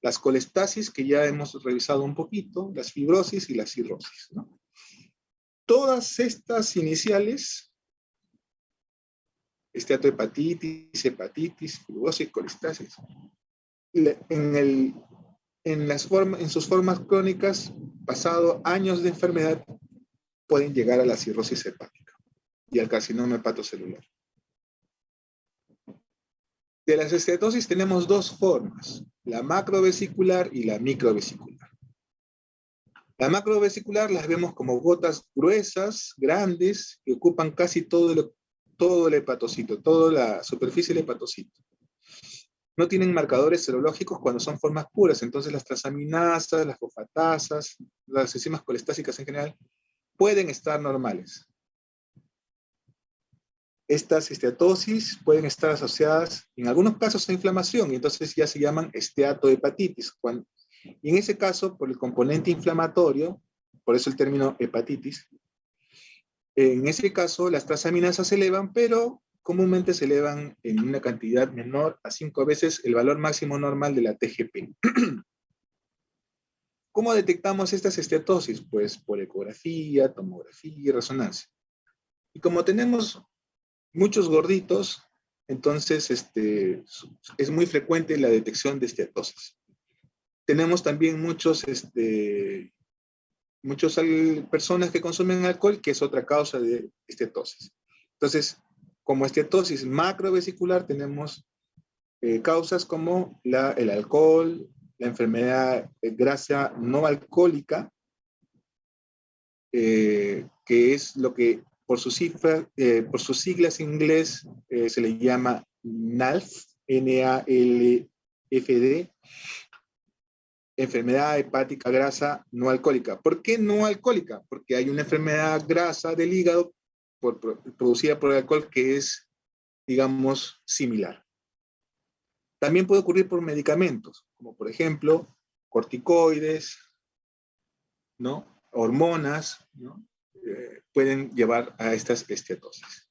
las colestasis, que ya hemos revisado un poquito, las fibrosis y la cirrosis, ¿no? Todas estas iniciales, esteatohepatitis, hepatitis, fibrosis, colestasis, en sus formas crónicas, pasado años de enfermedad, pueden llegar a la cirrosis hepática y al carcinoma hepatocelular. De las esteatosis tenemos dos formas, la macrovesicular y la microvesicular. La macrovesicular las vemos como gotas gruesas, grandes, que ocupan casi todo el hepatocito, toda la superficie del hepatocito. No tienen marcadores serológicos cuando son formas puras, entonces las transaminasas, las fosfatasas, las enzimas colestásicas en general, pueden estar normales. Estas esteatosis pueden estar asociadas en algunos casos a inflamación, y entonces ya se llaman esteatohepatitis. Y en ese caso, por el componente inflamatorio, por eso el término hepatitis, en ese caso las transaminasas se elevan, pero comúnmente se elevan en una cantidad menor a 5 veces el valor máximo normal de la TGP. ¿Cómo detectamos estas esteatosis? Pues por ecografía, tomografía y resonancia. Y como tenemos muchos gorditos, entonces es muy frecuente la detección de esteatosis. Tenemos también muchas personas que consumen alcohol, que es otra causa de esteatosis. Entonces, como esteatosis macrovesicular, tenemos causas como el alcohol, la enfermedad grasa no alcohólica, que es lo que por sus siglas en inglés se le llama NALFD, N-A-L-F-D, enfermedad hepática grasa no alcohólica. ¿Por qué no alcohólica? Porque hay una enfermedad grasa del hígado producida por el alcohol que es digamos, similar. También puede ocurrir por medicamentos, como por ejemplo, corticoides, ¿no? Hormonas, ¿no? Pueden llevar a estas esteatosis.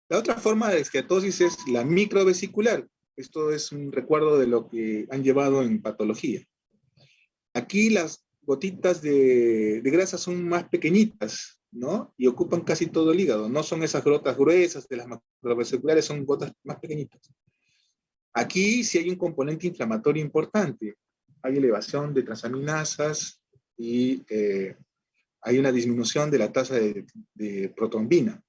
La otra forma de esteatosis es la microvesicular. Esto es un recuerdo de lo que han llevado en patología. Aquí las gotitas de grasa son más pequeñitas, ¿no? Y ocupan casi todo el hígado. No son esas gotas gruesas de las macrovesiculares, son gotas más pequeñitas. Aquí sí hay un componente inflamatorio importante. Hay elevación de transaminasas y hay una disminución de la tasa de protrombina.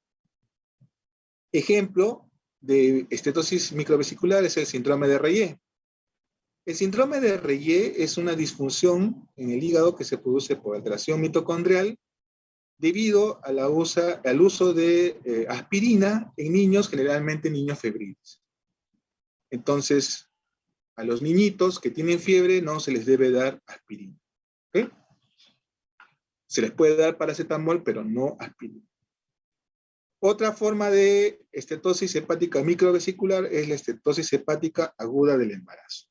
Ejemplo de estetosis microvesicular es el síndrome de Reye. El síndrome de Reye es una disfunción en el hígado que se produce por alteración mitocondrial debido a al uso de aspirina en niños, generalmente niños febriles. Entonces, a los niñitos que tienen fiebre no se les debe dar aspirina. ¿Okay? Se les puede dar paracetamol, pero no aspirina. Otra forma de estetosis hepática microvesicular es la estetosis hepática aguda del embarazo,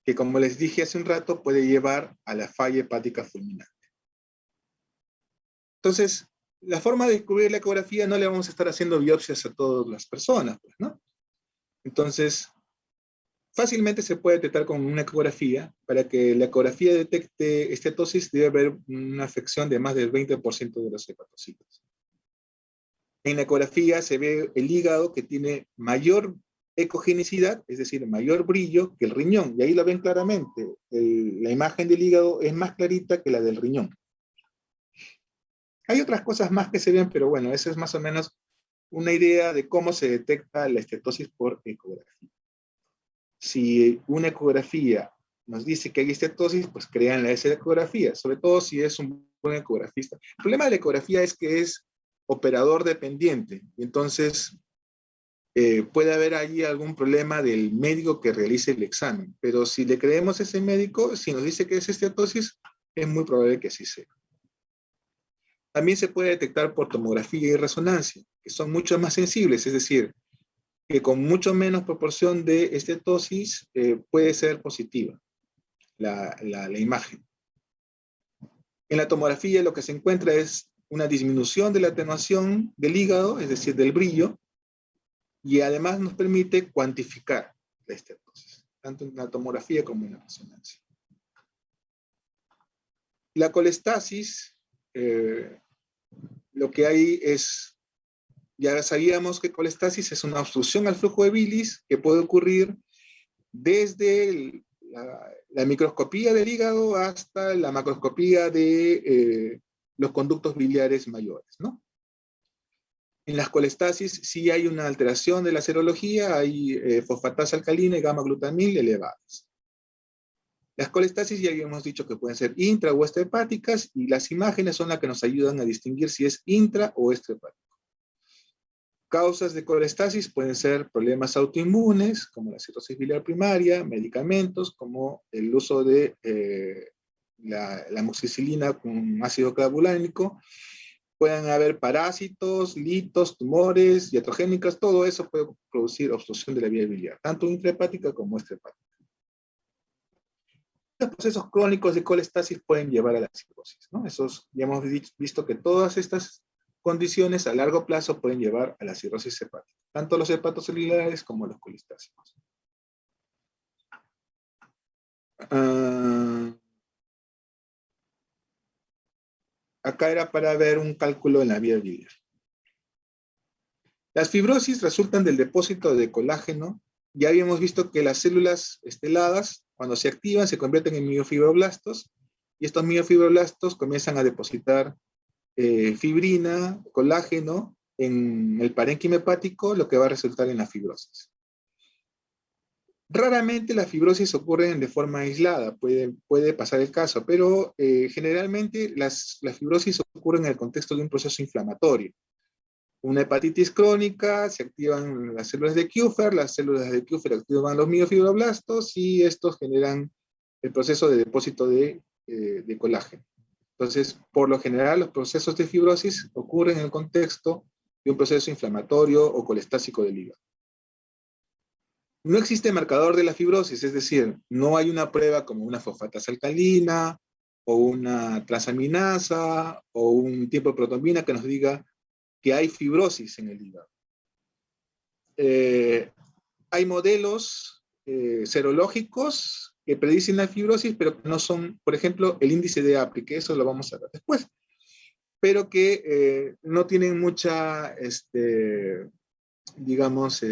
que como les dije hace un rato, puede llevar a la falla hepática fulminante. Entonces, la forma de descubrir la ecografía no le vamos a estar haciendo biopsias a todas las personas, pues, ¿no? Entonces, fácilmente se puede detectar con una ecografía. Para que la ecografía detecte estetosis debe haber una afección de más del 20% de los hepatocitos. En la ecografía se ve el hígado que tiene mayor ecogenicidad, es decir, mayor brillo que el riñón, y ahí lo ven claramente. La imagen del hígado es más clarita que la del riñón. Hay otras cosas más que se ven, pero bueno, esa es más o menos una idea de cómo se detecta la estetosis por ecografía. Si una ecografía nos dice que hay estetosis, pues créanla esa ecografía, sobre todo si es un buen ecografista. El problema de la ecografía es que es operador dependiente, y entonces puede haber allí algún problema del médico que realice el examen, pero si le creemos a ese médico, si nos dice que es estetosis, es muy probable que así sea. También se puede detectar por tomografía y resonancia, que son mucho más sensibles, es decir, que con mucho menos proporción de estetosis puede ser positiva la imagen. En la tomografía lo que se encuentra es una disminución de la atenuación del hígado, es decir, del brillo, y además nos permite cuantificar la estetosis, tanto en la tomografía como en la resonancia. La colestasis, lo que hay es, ya sabíamos que colestasis es una obstrucción al flujo de bilis que puede ocurrir desde la microscopía del hígado hasta la macroscopía de los conductos biliares mayores, ¿no? En las colestasis sí hay una alteración de la serología, hay fosfatasa alcalina y gamma-glutamil elevadas. Las colestasis ya habíamos dicho que pueden ser intra o extrahepáticas, y las imágenes son las que nos ayudan a distinguir si es intra o extrahepático. Causas de colestasis pueden ser problemas autoinmunes, como la cirrosis biliar primaria, medicamentos, como el uso de la amoxicilina con ácido clavulánico. Pueden haber parásitos, litos, tumores, iatrogénicas, todo eso puede producir obstrucción de la vía biliar, tanto intrahepática como extrahepática. Los procesos crónicos de colestasis pueden llevar a la cirrosis, ¿no? Ya hemos visto que todas estas condiciones a largo plazo pueden llevar a la cirrosis hepática, tanto los hepatocelulares como los colestásicos. Acá era para ver un cálculo en la vía biliar. Las fibrosis resultan del depósito de colágeno. Ya habíamos visto que las células esteladas, cuando se activan, se convierten en miofibroblastos, y estos miofibroblastos comienzan a depositar fibrina, colágeno, en el parénquima hepático, lo que va a resultar en la fibrosis. Raramente las fibrosis ocurren de forma aislada, puede pasar el caso, pero generalmente las fibrosis ocurren en el contexto de un proceso inflamatorio. Una hepatitis crónica, se activan las células de Kupffer, las células de Kupffer activan los miofibroblastos, y estos generan el proceso de depósito de colágeno. Entonces, por lo general, los procesos de fibrosis ocurren en el contexto de un proceso inflamatorio o colestásico del hígado. No existe marcador de la fibrosis, es decir, no hay una prueba como una fosfatasa alcalina o una transaminasa o un tiempo de protrombina que nos diga que hay fibrosis en el hígado. Hay modelos serológicos que predicen la fibrosis, pero que no son, por ejemplo, el índice de APRI, que eso lo vamos a ver después, pero que no tienen mucha, digamos,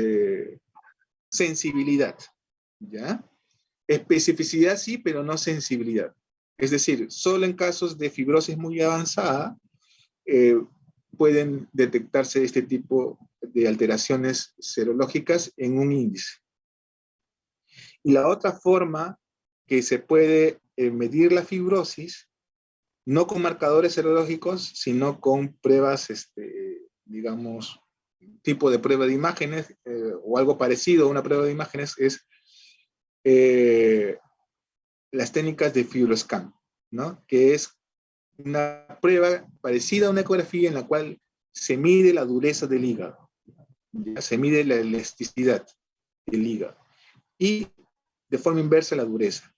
sensibilidad, ¿ya? Especificidad sí, pero no sensibilidad. Es decir, solo en casos de fibrosis muy avanzada pueden detectarse este tipo de alteraciones serológicas en un índice. Y la otra forma que se puede medir la fibrosis, no con marcadores serológicos, sino con pruebas, digamos, tipo de prueba de imágenes o algo parecido a una prueba de imágenes, es las técnicas de FibroScan, ¿no? Que es una prueba parecida a una ecografía en la cual se mide la dureza del hígado, ¿ya? Se mide la elasticidad del hígado y de forma inversa la dureza.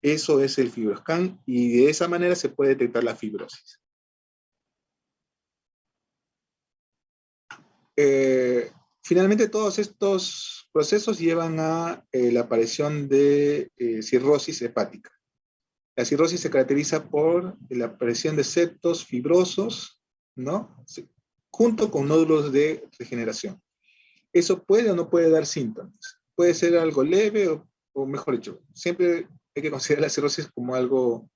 Eso es el FibroScan y de esa manera se puede detectar la fibrosis. Finalmente, todos estos procesos llevan a la aparición de cirrosis hepática. La cirrosis se caracteriza por la aparición de septos fibrosos, ¿no? Junto con nódulos de regeneración. Eso puede o no puede dar síntomas. Puede ser algo leve o mejor dicho, siempre hay que considerar la cirrosis como algo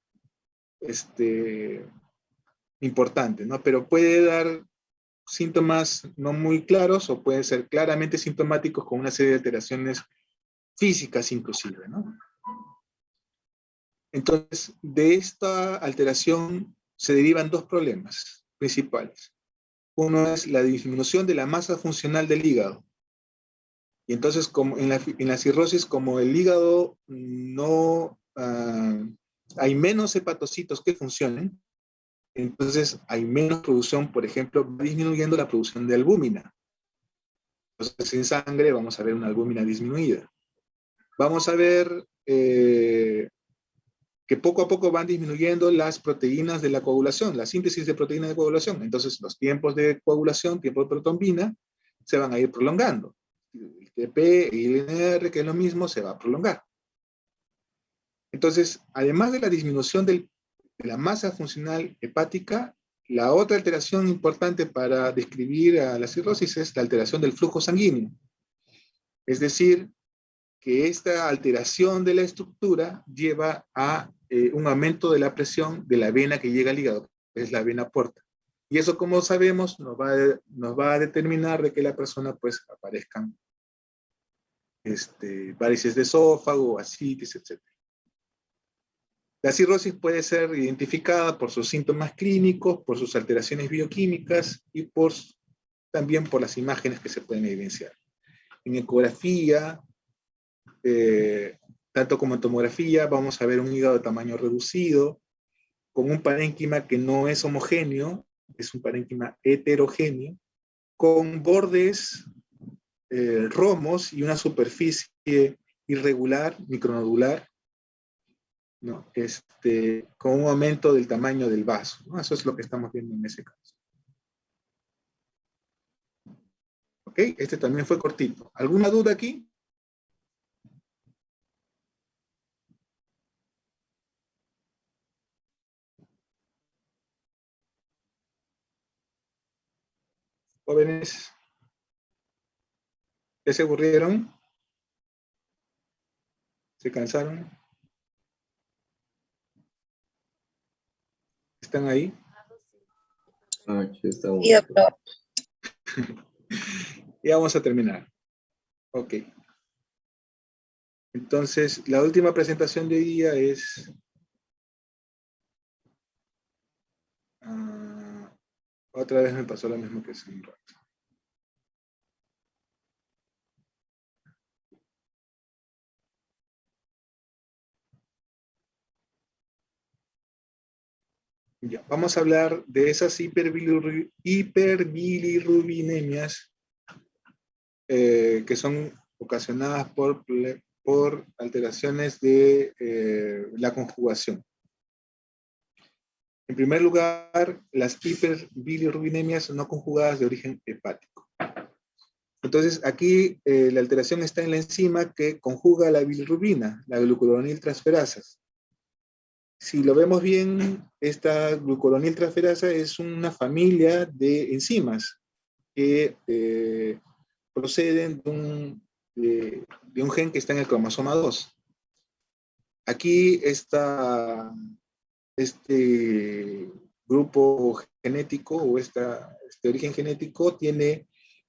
importante, ¿no? Pero puede dar síntomas no muy claros o pueden ser claramente sintomáticos con una serie de alteraciones físicas inclusive, ¿no? Entonces, de esta alteración se derivan dos problemas principales. Uno es la disminución de la masa funcional del hígado. Y entonces, como en la cirrosis, como el hígado no... hay menos hepatocitos que funcionen, entonces hay menos producción, por ejemplo, disminuyendo la producción de albúmina. Entonces, en sangre vamos a ver una albúmina disminuida. Vamos a ver que poco a poco van disminuyendo las proteínas de la coagulación, la síntesis de proteínas de coagulación. Entonces, los tiempos de coagulación, tiempos de protrombina, se van a ir prolongando. El TP y el INR, que es lo mismo, se va a prolongar. Entonces, además de la disminución de la masa funcional hepática, la otra alteración importante para describir a la cirrosis es la alteración del flujo sanguíneo. Es decir, que esta alteración de la estructura lleva a un aumento de la presión de la vena que llega al hígado, que es la vena porta. Y eso, como sabemos, nos va a determinar de que la persona pues aparezcan varices de esófago, ascitis, etc. La cirrosis puede ser identificada por sus síntomas clínicos, por sus alteraciones bioquímicas y también por las imágenes que se pueden evidenciar. En ecografía, tanto como en tomografía, vamos a ver un hígado de tamaño reducido, con un parénquima que no es homogéneo, es un parénquima heterogéneo, con bordes romos y una superficie irregular, micronodular, ¿no? Con un aumento del tamaño del vaso, ¿no? Eso es lo que estamos viendo en ese caso. ¿Ok? Este también fue cortito. ¿Alguna duda aquí? Jóvenes, ¿ya se aburrieron? ¿Se cansaron? ¿Están ahí? Aquí estamos. Sí, doctor. Ya vamos a terminar. Ok. Entonces, la última presentación de hoy día es... otra vez me pasó lo mismo que hace un rato. Ya, vamos a hablar de esas hiperbilirrubinemia que son ocasionadas por alteraciones de la conjugación. En primer lugar, las hiperbilirrubinemias no conjugadas de origen hepático. Entonces, aquí la alteración está en la enzima que conjuga la bilirrubina, la glucuroniltransferasas. Si lo vemos bien, esta glucuroniltransferasa es una familia de enzimas que proceden de un gen que está en el cromosoma 2. Aquí este grupo genético o este origen genético tiene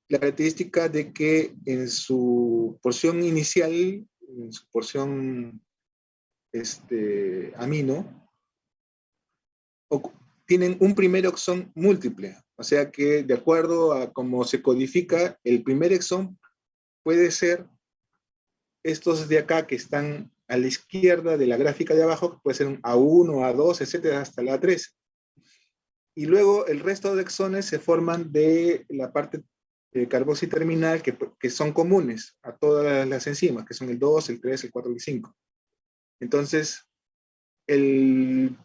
la característica de que en su porción inicial, en su porción amino, tienen un primer exón múltiple. O sea que de acuerdo a cómo se codifica, el primer exón puede ser estos de acá que están a la izquierda de la gráfica de abajo, puede ser un A1, A2, etcétera, hasta la A3. Y luego el resto de exones se forman de la parte carboxi terminal que son comunes a todas las enzimas, que son el 2, el 3, el 4 y el 5. Entonces, el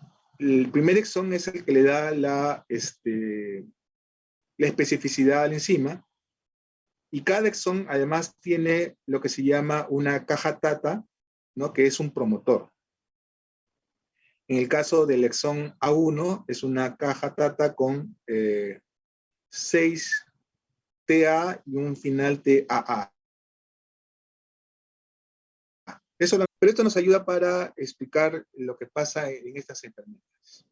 primer exón es el que le da la especificidad a la enzima, y cada exón además tiene lo que se llama una caja tata, ¿no? Que es un promotor. En el caso del exón A1 es una caja tata con 6 TA y un final TAA. Pero esto nos ayuda para explicar lo que pasa en estas enfermedades.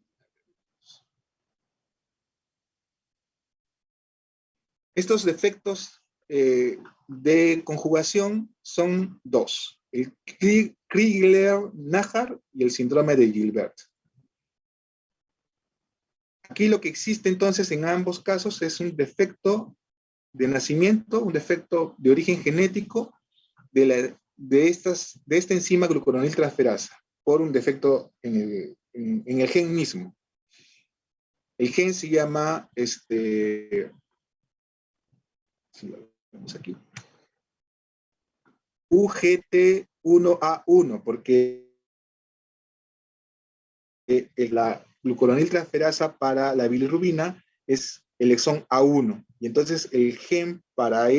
Estos defectos de conjugación son dos: el Crigler-Najjar y el síndrome de Gilbert. Aquí lo que existe entonces en ambos casos es un defecto de nacimiento, un defecto de origen genético de esta enzima glucuroniltransferasa, por un defecto en el gen mismo. El gen se llama, vamos aquí, UGT1A1, porque la glucuroniltransferasa para la bilirrubina es el exón A1. Y entonces el gen para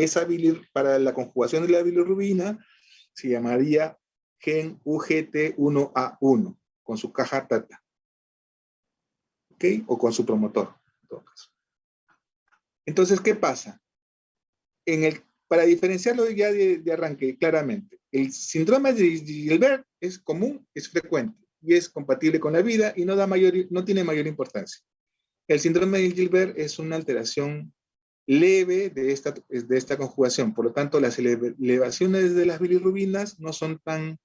la conjugación de la bilirrubina se llamaría gen UGT1A1, con su caja tata. ¿Ok? O con su promotor, en todo caso. Entonces, ¿qué pasa? Para diferenciarlo ya de arranque claramente, el síndrome de Gilbert es común, es frecuente y es compatible con la vida y no tiene mayor importancia. El síndrome de Gilbert es una alteración leve de esta conjugación, por lo tanto las elevaciones de las bilirrubinas no son tan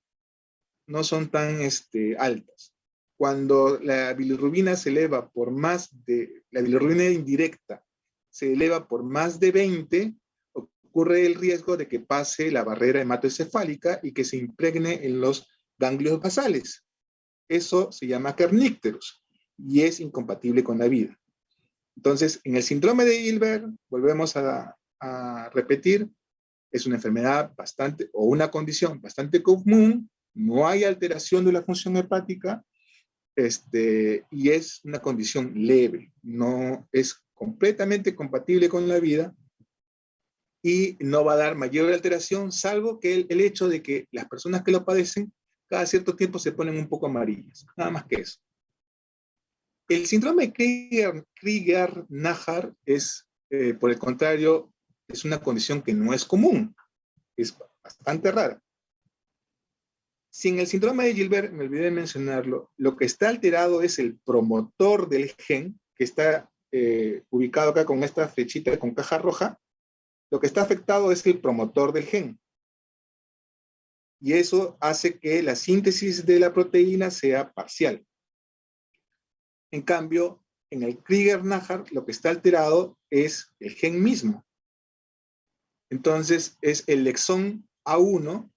altas. Cuando la bilirrubina se eleva por la bilirrubina indirecta se eleva por más de 20, ocurre el riesgo de que pase la barrera hematoencefálica y que se impregne en los ganglios basales. Eso se llama kernícteros y es incompatible con la vida. Entonces, en el síndrome de Gilbert, volvemos a repetir, es una enfermedad o una condición bastante común, no hay alteración de la función hepática, y es una condición leve, no es completamente compatible con la vida y no va a dar mayor alteración, salvo que el hecho de que las personas que lo padecen cada cierto tiempo se ponen un poco amarillas, nada más que eso. El síndrome de Crigler-Najjar es, por el contrario, es una condición que no es común, es bastante rara. Si en el síndrome de Gilbert, me olvidé de mencionarlo, lo que está alterado es el promotor del gen, que está ubicado acá con esta flechita con caja roja, lo que está afectado es el promotor del gen. Y eso hace que la síntesis de la proteína sea parcial. En cambio, en el Crigler-Najjar, lo que está alterado es el gen mismo. Entonces, es el exón A1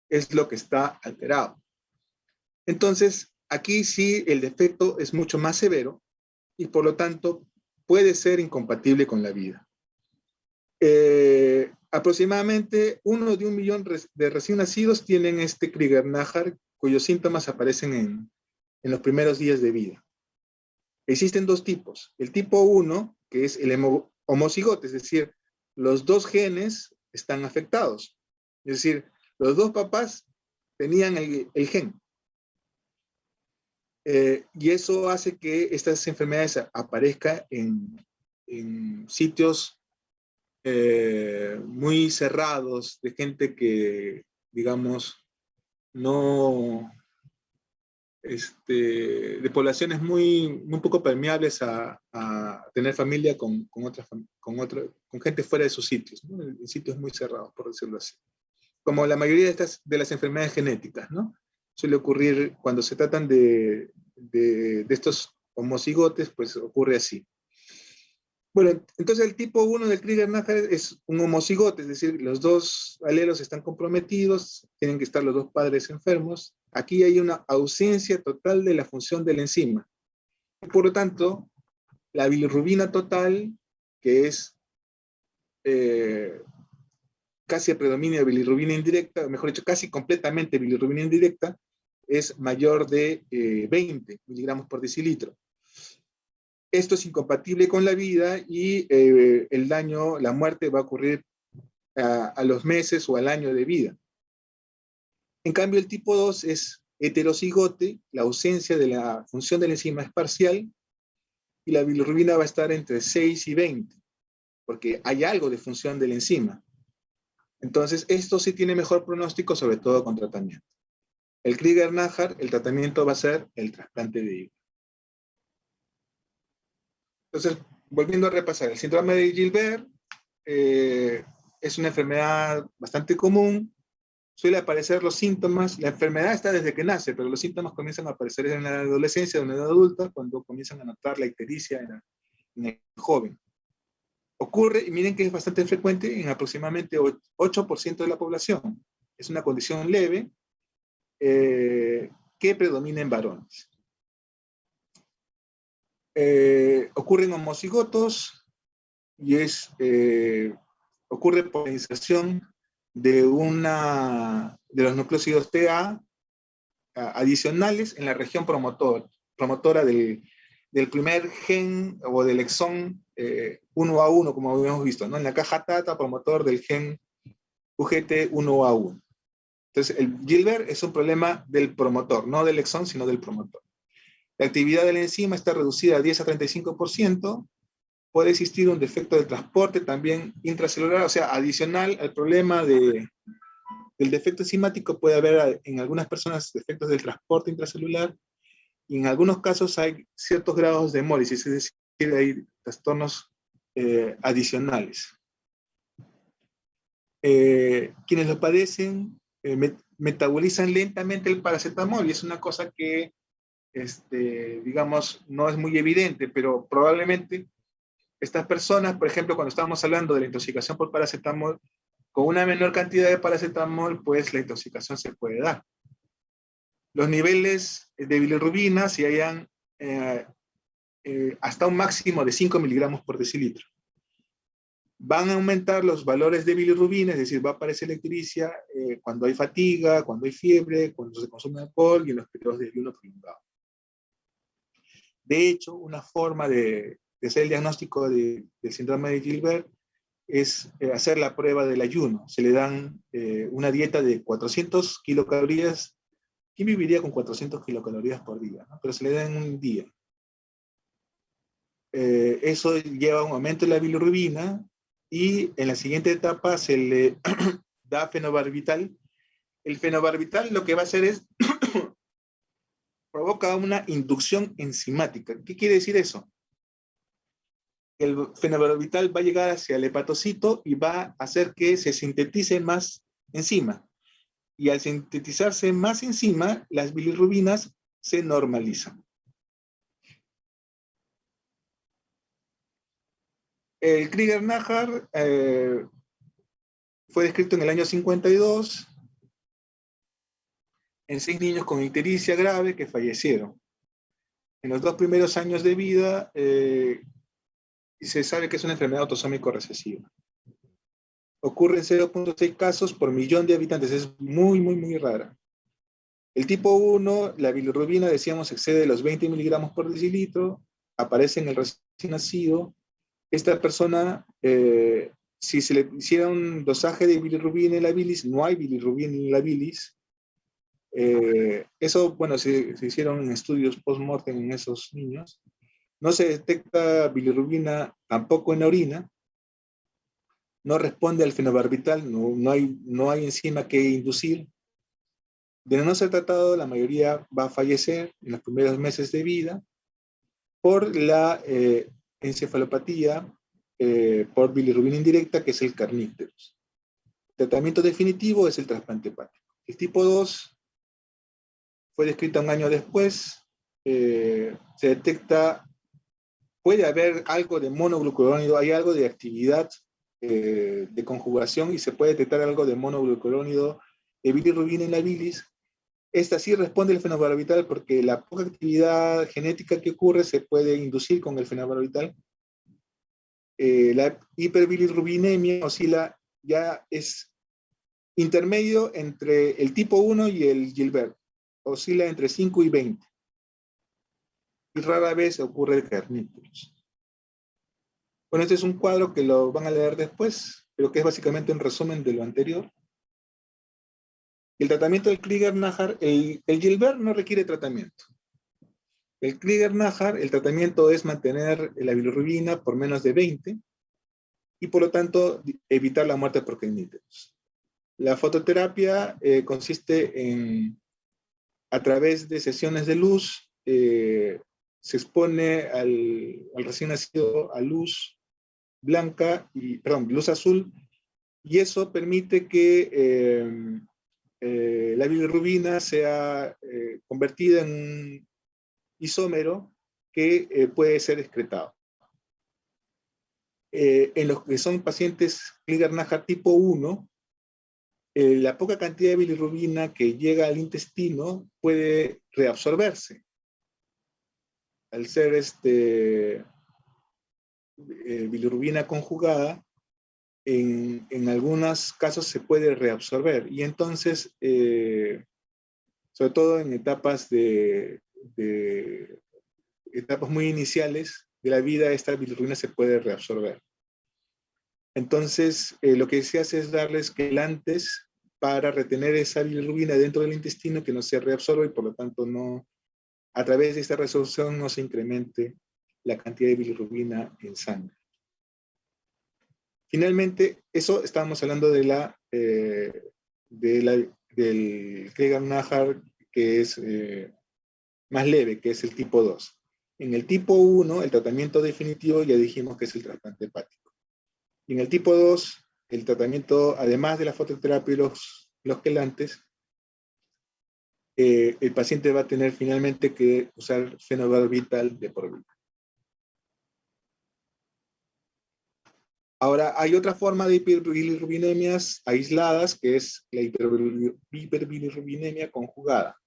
es lo que está alterado. Entonces, aquí sí el defecto es mucho más severo y por lo tanto puede ser incompatible con la vida. Aproximadamente 1 de 1.000.000 de recién nacidos tienen este Krieger-Najjar, cuyos síntomas aparecen en los primeros días de vida. Existen dos tipos. El tipo 1, que es el homocigote, es decir, los dos genes están afectados. Es decir, los dos papás tenían el gen. Y eso hace que estas enfermedades aparezcan en sitios muy cerrados, de gente que, digamos, no, de poblaciones muy poco permeables a tener familia con gente fuera de sus sitios, ¿no? En sitios muy cerrados, por decirlo así. Como la mayoría de las enfermedades genéticas, ¿no? Suele ocurrir cuando se tratan de estos homocigotes, pues ocurre así. Bueno, entonces el tipo 1 del Krieger-Najjar es un homocigote, es decir, los dos alelos están comprometidos, tienen que estar los dos padres enfermos. Aquí hay una ausencia total de la función de la enzima. Y por lo tanto, la bilirrubina total, que es casi a predominio de bilirrubina indirecta, o mejor dicho, casi completamente bilirrubina indirecta, es mayor de 20 miligramos por decilitro. Esto es incompatible con la vida y el daño, la muerte va a ocurrir a los meses o al año de vida. En cambio, el tipo 2 es heterocigote, la ausencia de la función de la enzima es parcial y la bilirrubina va a estar entre 6 y 20, porque hay algo de función de la enzima. Entonces, esto sí tiene mejor pronóstico, sobre todo con tratamiento. El Krieger-Najjar, el tratamiento va a ser el trasplante de hígado. Entonces, volviendo a repasar, el síndrome de Gilbert es una enfermedad bastante común, suele aparecer los síntomas, la enfermedad está desde que nace, pero los síntomas comienzan a aparecer en la adolescencia, en la edad adulta, cuando comienzan a notar la ictericia en el joven. Ocurre, y miren que es bastante frecuente, en aproximadamente 8% de la población. Es una condición leve que predomina en varones. Ocurren homocigotos y ocurre por la inserción de los nucleósidos TA adicionales en la región promotora del primer gen o del exón 1A1, como habíamos visto, ¿no? En la caja TATA, promotor del gen UGT 1A1. Entonces, el Gilbert es un problema del promotor, no del exón, sino del promotor. La actividad de la enzima está reducida a 10 a 35%. Puede existir un defecto de transporte también intracelular, o sea, adicional al problema del defecto enzimático, puede haber en algunas personas defectos del transporte intracelular y en algunos casos hay ciertos grados de hemólisis, es decir, hay trastornos adicionales. Quienes lo padecen metabolizan lentamente el paracetamol y es una cosa que, digamos, no es muy evidente, pero probablemente estas personas, por ejemplo, cuando estábamos hablando de la intoxicación por paracetamol, con una menor cantidad de paracetamol, pues la intoxicación se puede dar. Los niveles de bilirrubina se hallan hasta un máximo de 5 miligramos por decilitro. Van a aumentar los valores de bilirrubina, es decir, va a aparecer la ictericia cuando hay fatiga, cuando hay fiebre, cuando se consume alcohol y en los periodos de ayuno prolongado. De hecho, una forma de hacer el diagnóstico del síndrome de Gilbert es hacer la prueba del ayuno. Se le dan una dieta de 400 kilocalorías. ¿Quién viviría con 400 kilocalorías por día? ¿No? Pero se le da en un día. Eso lleva a un aumento de la bilirrubina y en la siguiente etapa se le da fenobarbital. El fenobarbital lo que va a hacer es provoca una inducción enzimática. ¿Qué quiere decir eso? El fenobarbital va a llegar hacia el hepatocito y va a hacer que se sintetice más enzima. Y al sintetizarse más enzima, las bilirrubinas se normalizan. El Krieger-Najjar fue descrito en el año 52 en 6 niños con ictericia grave que fallecieron. En los 2 primeros años de vida se sabe que es una enfermedad autosómico recesiva. Ocurre en 0.6 casos por millón de habitantes, es muy, muy, muy rara. El tipo 1, la bilirrubina, decíamos, excede los 20 miligramos por decilitro, aparece en el recién nacido. Esta persona, si se le hiciera un dosaje de bilirrubina en la bilis, no hay bilirrubina en la bilis. Eso, bueno, se hicieron estudios post-mortem en esos niños. No se detecta bilirrubina tampoco en la orina. No responde al fenobarbital, no hay enzima que inducir. De no ser tratado, la mayoría va a fallecer en los primeros meses de vida por la encefalopatía por bilirrubina indirecta, que es el carnípteros. El tratamiento definitivo es el trasplante hepático. El tipo 2 fue descrita un año después. Se detecta, puede haber algo de monoglucurónido, hay algo de actividad de conjugación y se puede detectar algo de monoglucurónido de bilirrubina en la bilis. Esta sí responde al fenobarbital porque la poca actividad genética que ocurre se puede inducir con el fenobarbital. La hiperbilirrubinemia oscila, ya es intermedio entre el tipo 1 y el Gilbert. Oscila entre 5 y 20. Y rara vez ocurre el carnípteros. Bueno, este es un cuadro que lo van a leer después, pero que es básicamente un resumen de lo anterior. El tratamiento del Krieger-Narhart, el Gilbert no requiere tratamiento. El Krieger-Narhart, el tratamiento es mantener la bilirrubina por menos de 20 y por lo tanto evitar la muerte por carnípteros. La fototerapia consiste en, a través de sesiones de luz, se expone al recién nacido a luz blanca, luz azul, y eso permite que la bilirrubina sea convertida en un isómero que puede ser excretado. En los que son pacientes Krieger-Narhart tipo 1, la poca cantidad de bilirrubina que llega al intestino puede reabsorberse. Al ser bilirrubina conjugada, en algunos casos se puede reabsorber. Y entonces, sobre todo en etapas etapas muy iniciales de la vida, esta bilirrubina se puede reabsorber. Entonces, lo que se hace es darles quelantes para retener esa bilirrubina dentro del intestino, que no se reabsorbe y por lo tanto no, a través de esta resorción no se incremente la cantidad de bilirrubina en sangre. Finalmente, eso estábamos hablando del Krieger-Narhart que es más leve, que es el tipo 2. En el tipo 1, el tratamiento definitivo ya dijimos que es el trasplante hepático. Y en el tipo 2, el tratamiento, además de la fototerapia y los quelantes, el paciente va a tener finalmente que usar fenobarbital de por vida. Ahora, hay otra forma de hiperbilirrubinemias aisladas, que es la hiperbilirrubinemia conjugada.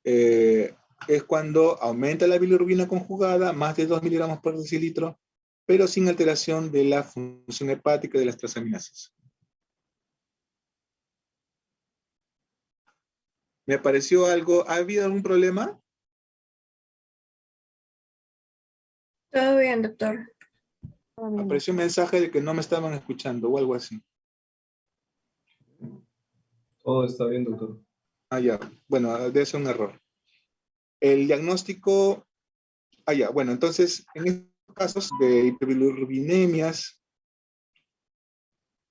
Es cuando aumenta la bilirrubina conjugada, más de 2 miligramos por decilitro, pero sin alteración de la función hepática de las transaminasas. ¿Me apareció algo? ¿Ha habido algún problema? Todo bien, doctor. Apareció un mensaje de que no me estaban escuchando o algo así. Todo está bien, doctor. Ah, ya. Bueno, debe ser un error. El diagnóstico... Ah, ya. Bueno, entonces, en estos casos de hiperbilirrubinemias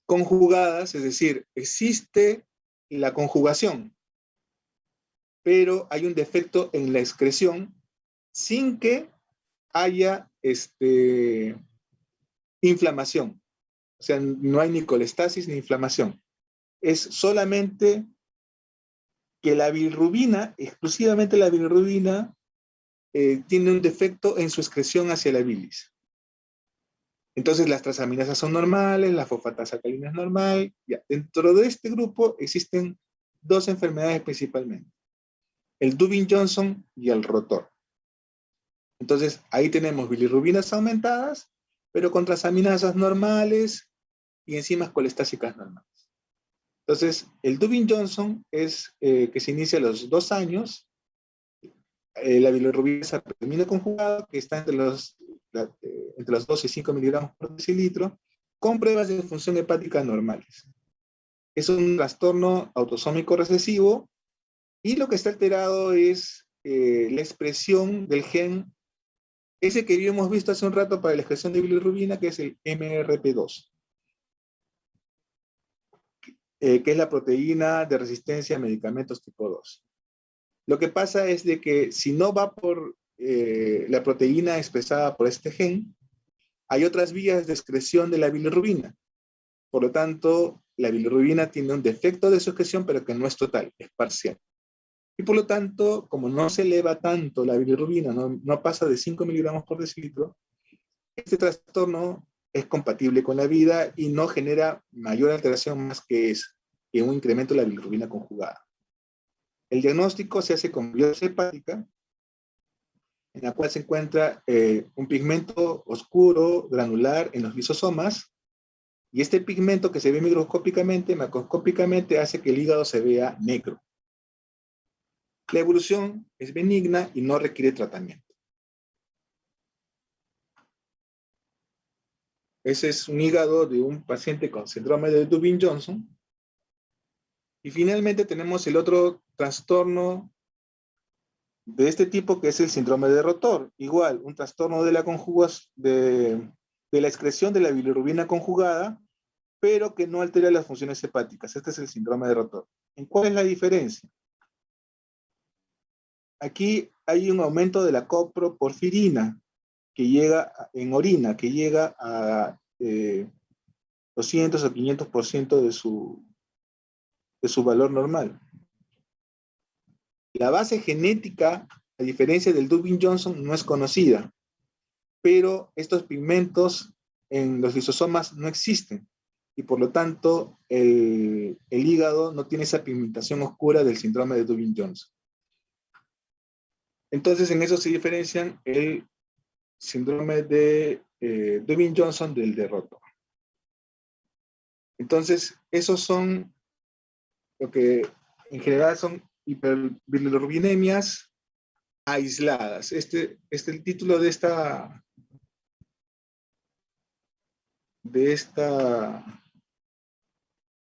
conjugadas, es decir, existe la conjugación, pero hay un defecto en la excreción sin que haya inflamación. O sea, no hay ni colestasis ni inflamación. Es solamente que la bilirrubina, exclusivamente la bilirrubina, tiene un defecto en su excreción hacia la bilis. Entonces las transaminasas son normales, la fosfatasa alcalina es normal. Ya. Dentro de este grupo existen 2 enfermedades principalmente: el Dubin-Johnson y el rotor. Entonces, ahí tenemos bilirrubinas aumentadas, pero con transaminasas normales y enzimas colestásicas normales. Entonces, el Dubin-Johnson es que se inicia a los 2 años. La bilirrubina se termina conjugada, que está entre los 2 y 5 miligramos por decilitro, con pruebas de función hepática normales. Es un trastorno autosómico recesivo y lo que está alterado es la expresión del gen, ese que habíamos visto hace un rato para la expresión de bilirrubina, que es el MRP2, que es la proteína de resistencia a medicamentos tipo 2. Lo que pasa es de que si no va por la proteína expresada por este gen, hay otras vías de excreción de la bilirrubina. Por lo tanto, la bilirrubina tiene un defecto de su excreción, pero que no es total, es parcial. Y por lo tanto, como no se eleva tanto la bilirrubina, no pasa de 5 miligramos por decilitro, este trastorno es compatible con la vida y no genera mayor alteración más que un incremento de la bilirrubina conjugada. El diagnóstico se hace con biopsia hepática, en la cual se encuentra un pigmento oscuro, granular, en los lisosomas, y este pigmento que se ve microscópicamente, macroscópicamente, hace que el hígado se vea negro. La evolución es benigna y no requiere tratamiento. Ese es un hígado de un paciente con síndrome de Dubin-Johnson. Y finalmente tenemos el otro trastorno de este tipo, que es el síndrome de Rotor. Igual, un trastorno de la excreción de la bilirrubina conjugada, pero que no altera las funciones hepáticas. Este es el síndrome de Rotor. ¿En cuál es la diferencia? Aquí hay un aumento de la coproporfirina que llega en orina, que llega a 200 o 500% de su valor normal. La base genética, a diferencia del Dubin-Johnson, no es conocida, pero estos pigmentos en los lisosomas no existen, y por lo tanto el hígado no tiene esa pigmentación oscura del síndrome de Dubin-Johnson. Entonces en eso se diferencian el síndrome de Dubin-Johnson del de Rotor. Entonces esos son lo que en general son hiperbilirrubinemias aisladas. El título de esta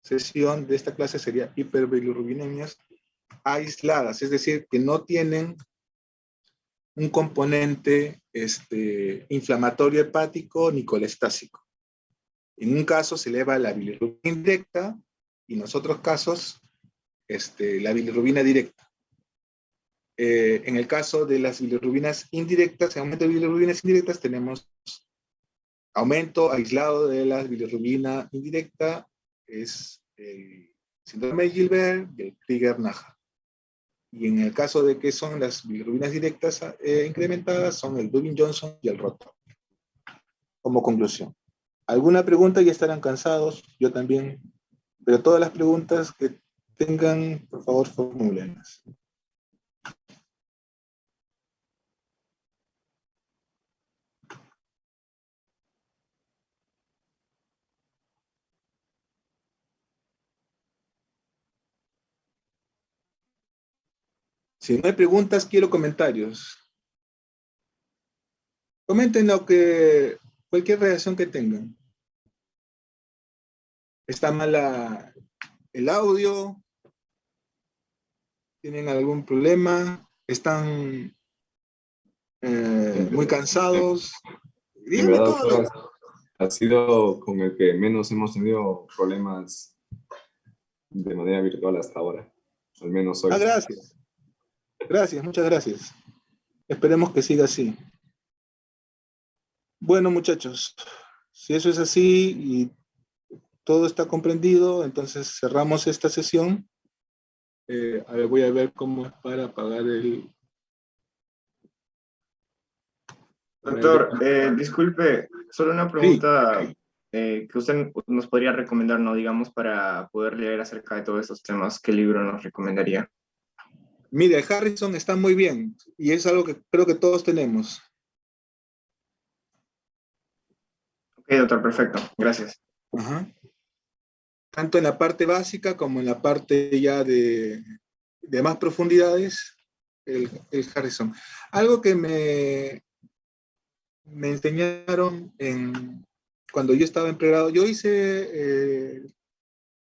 sesión, de esta clase, sería hiperbilirrubinemias aisladas, es decir, que no tienen un componente inflamatorio hepático ni colestásico. En un caso se eleva la bilirrubina indirecta y en los otros casos la bilirrubina directa. En el caso de las bilirrubinas indirectas, en aumento de bilirrubinas indirectas, tenemos aumento aislado de la bilirrubina indirecta, es el síndrome de Gilbert y el Crigler-Najjar. Y en el caso de que son las bilirrubinas directas incrementadas, son el Dubin-Johnson y el Rotor. Como conclusión. ¿Alguna pregunta? Ya estarán cansados, yo también. Pero todas las preguntas que tengan, por favor, formúlenlas. Si no hay preguntas, quiero comentarios. Comenten cualquier reacción que tengan. ¿Está mala el audio? ¿Tienen algún problema? ¿Están muy cansados? En Díganme verdad, todo. doctor, ha sido con el que menos hemos tenido problemas de manera virtual hasta ahora. Al menos hoy. Gracias. Gracias, muchas gracias. Esperemos que siga así. Bueno, muchachos, si eso es así y todo está comprendido, entonces cerramos esta sesión. A ver, voy a ver cómo es para apagar el... Doctor, disculpe, solo una pregunta que usted nos podría recomendar, ¿no? Digamos, para poder leer acerca de todos estos temas, ¿qué libro nos recomendaría? Mire, Harrison está muy bien y es algo que creo que todos tenemos. Ok, doctor, perfecto. Gracias. Ajá. Tanto en la parte básica como en la parte ya de más profundidades, el Harrison. Algo que me enseñaron cuando yo estaba en pregrado, yo hice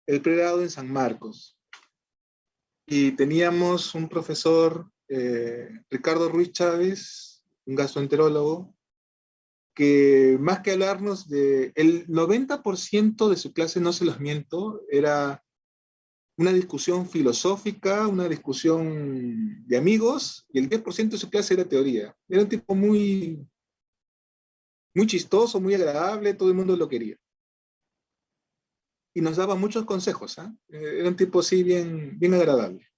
el pregrado en San Marcos, y teníamos un profesor, Ricardo Ruiz Chávez, un gastroenterólogo, que más que hablarnos el 90% de su clase, no se los miento, era una discusión filosófica, una discusión de amigos, y el 10% de su clase era teoría. Era un tipo muy, muy chistoso, muy agradable, todo el mundo lo quería. Y nos daba muchos consejos, ¿eh? Era un tipo así bien, bien agradable.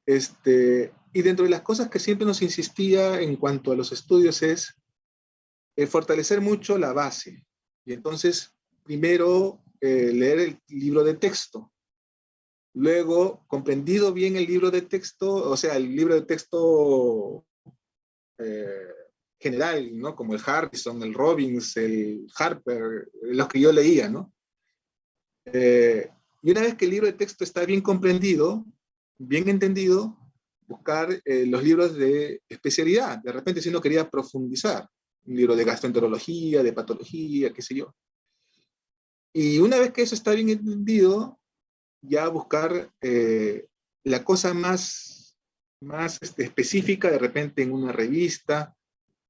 Y dentro de las cosas que siempre nos insistía en cuanto a los estudios es fortalecer mucho la base. Y entonces, primero, leer el libro de texto. Luego, comprendido bien el libro de texto, o sea, el libro de texto general, ¿no? Como el Harrison, el Robbins, el Harper, los que yo leía, ¿no? Y una vez que el libro de texto está bien comprendido, bien entendido, buscar los libros de especialidad. De repente, si uno quería profundizar, un libro de gastroenterología, de patología, qué sé yo. Y una vez que eso está bien entendido, ya buscar la cosa más específica, de repente en una revista,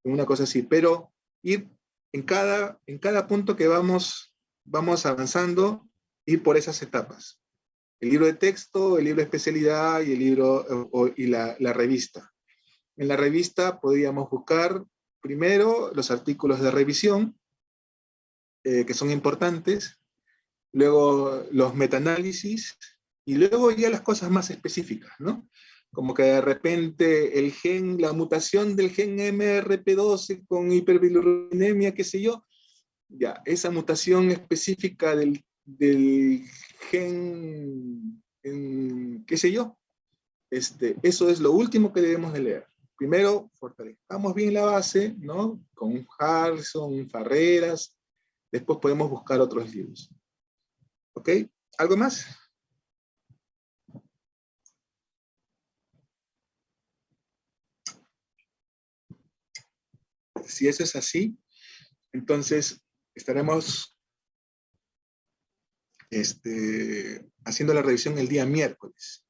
en una cosa así, pero ir en cada punto que vamos avanzando, ir por esas etapas. El libro de texto, el libro de especialidad y el libro y la revista. En la revista podríamos buscar primero los artículos de revisión, que son importantes, luego los metaanálisis, y luego ya las cosas más específicas, ¿no? Como que de repente la mutación del gen MRP12 con hiperbilirubinemia, qué sé yo, ya, esa mutación específica del gen, qué sé yo, eso es lo último que debemos de leer. Primero, fortalezcamos bien la base, ¿no? Con Harrison, Farreras, después podemos buscar otros libros. ¿Ok? ¿Algo más? Si eso es así, entonces estaremos haciendo la revisión el día miércoles.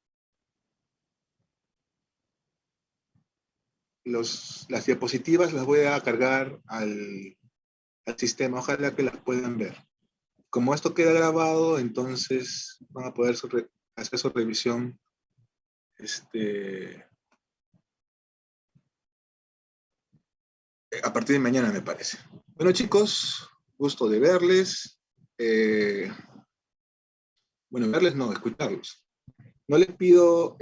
Las diapositivas las voy a cargar al sistema, ojalá que las puedan ver. Como esto queda grabado, entonces van a poder hacer su revisión a partir de mañana, me parece. Bueno, chicos, gusto de verles. Bueno, verles no, escucharlos. No les pido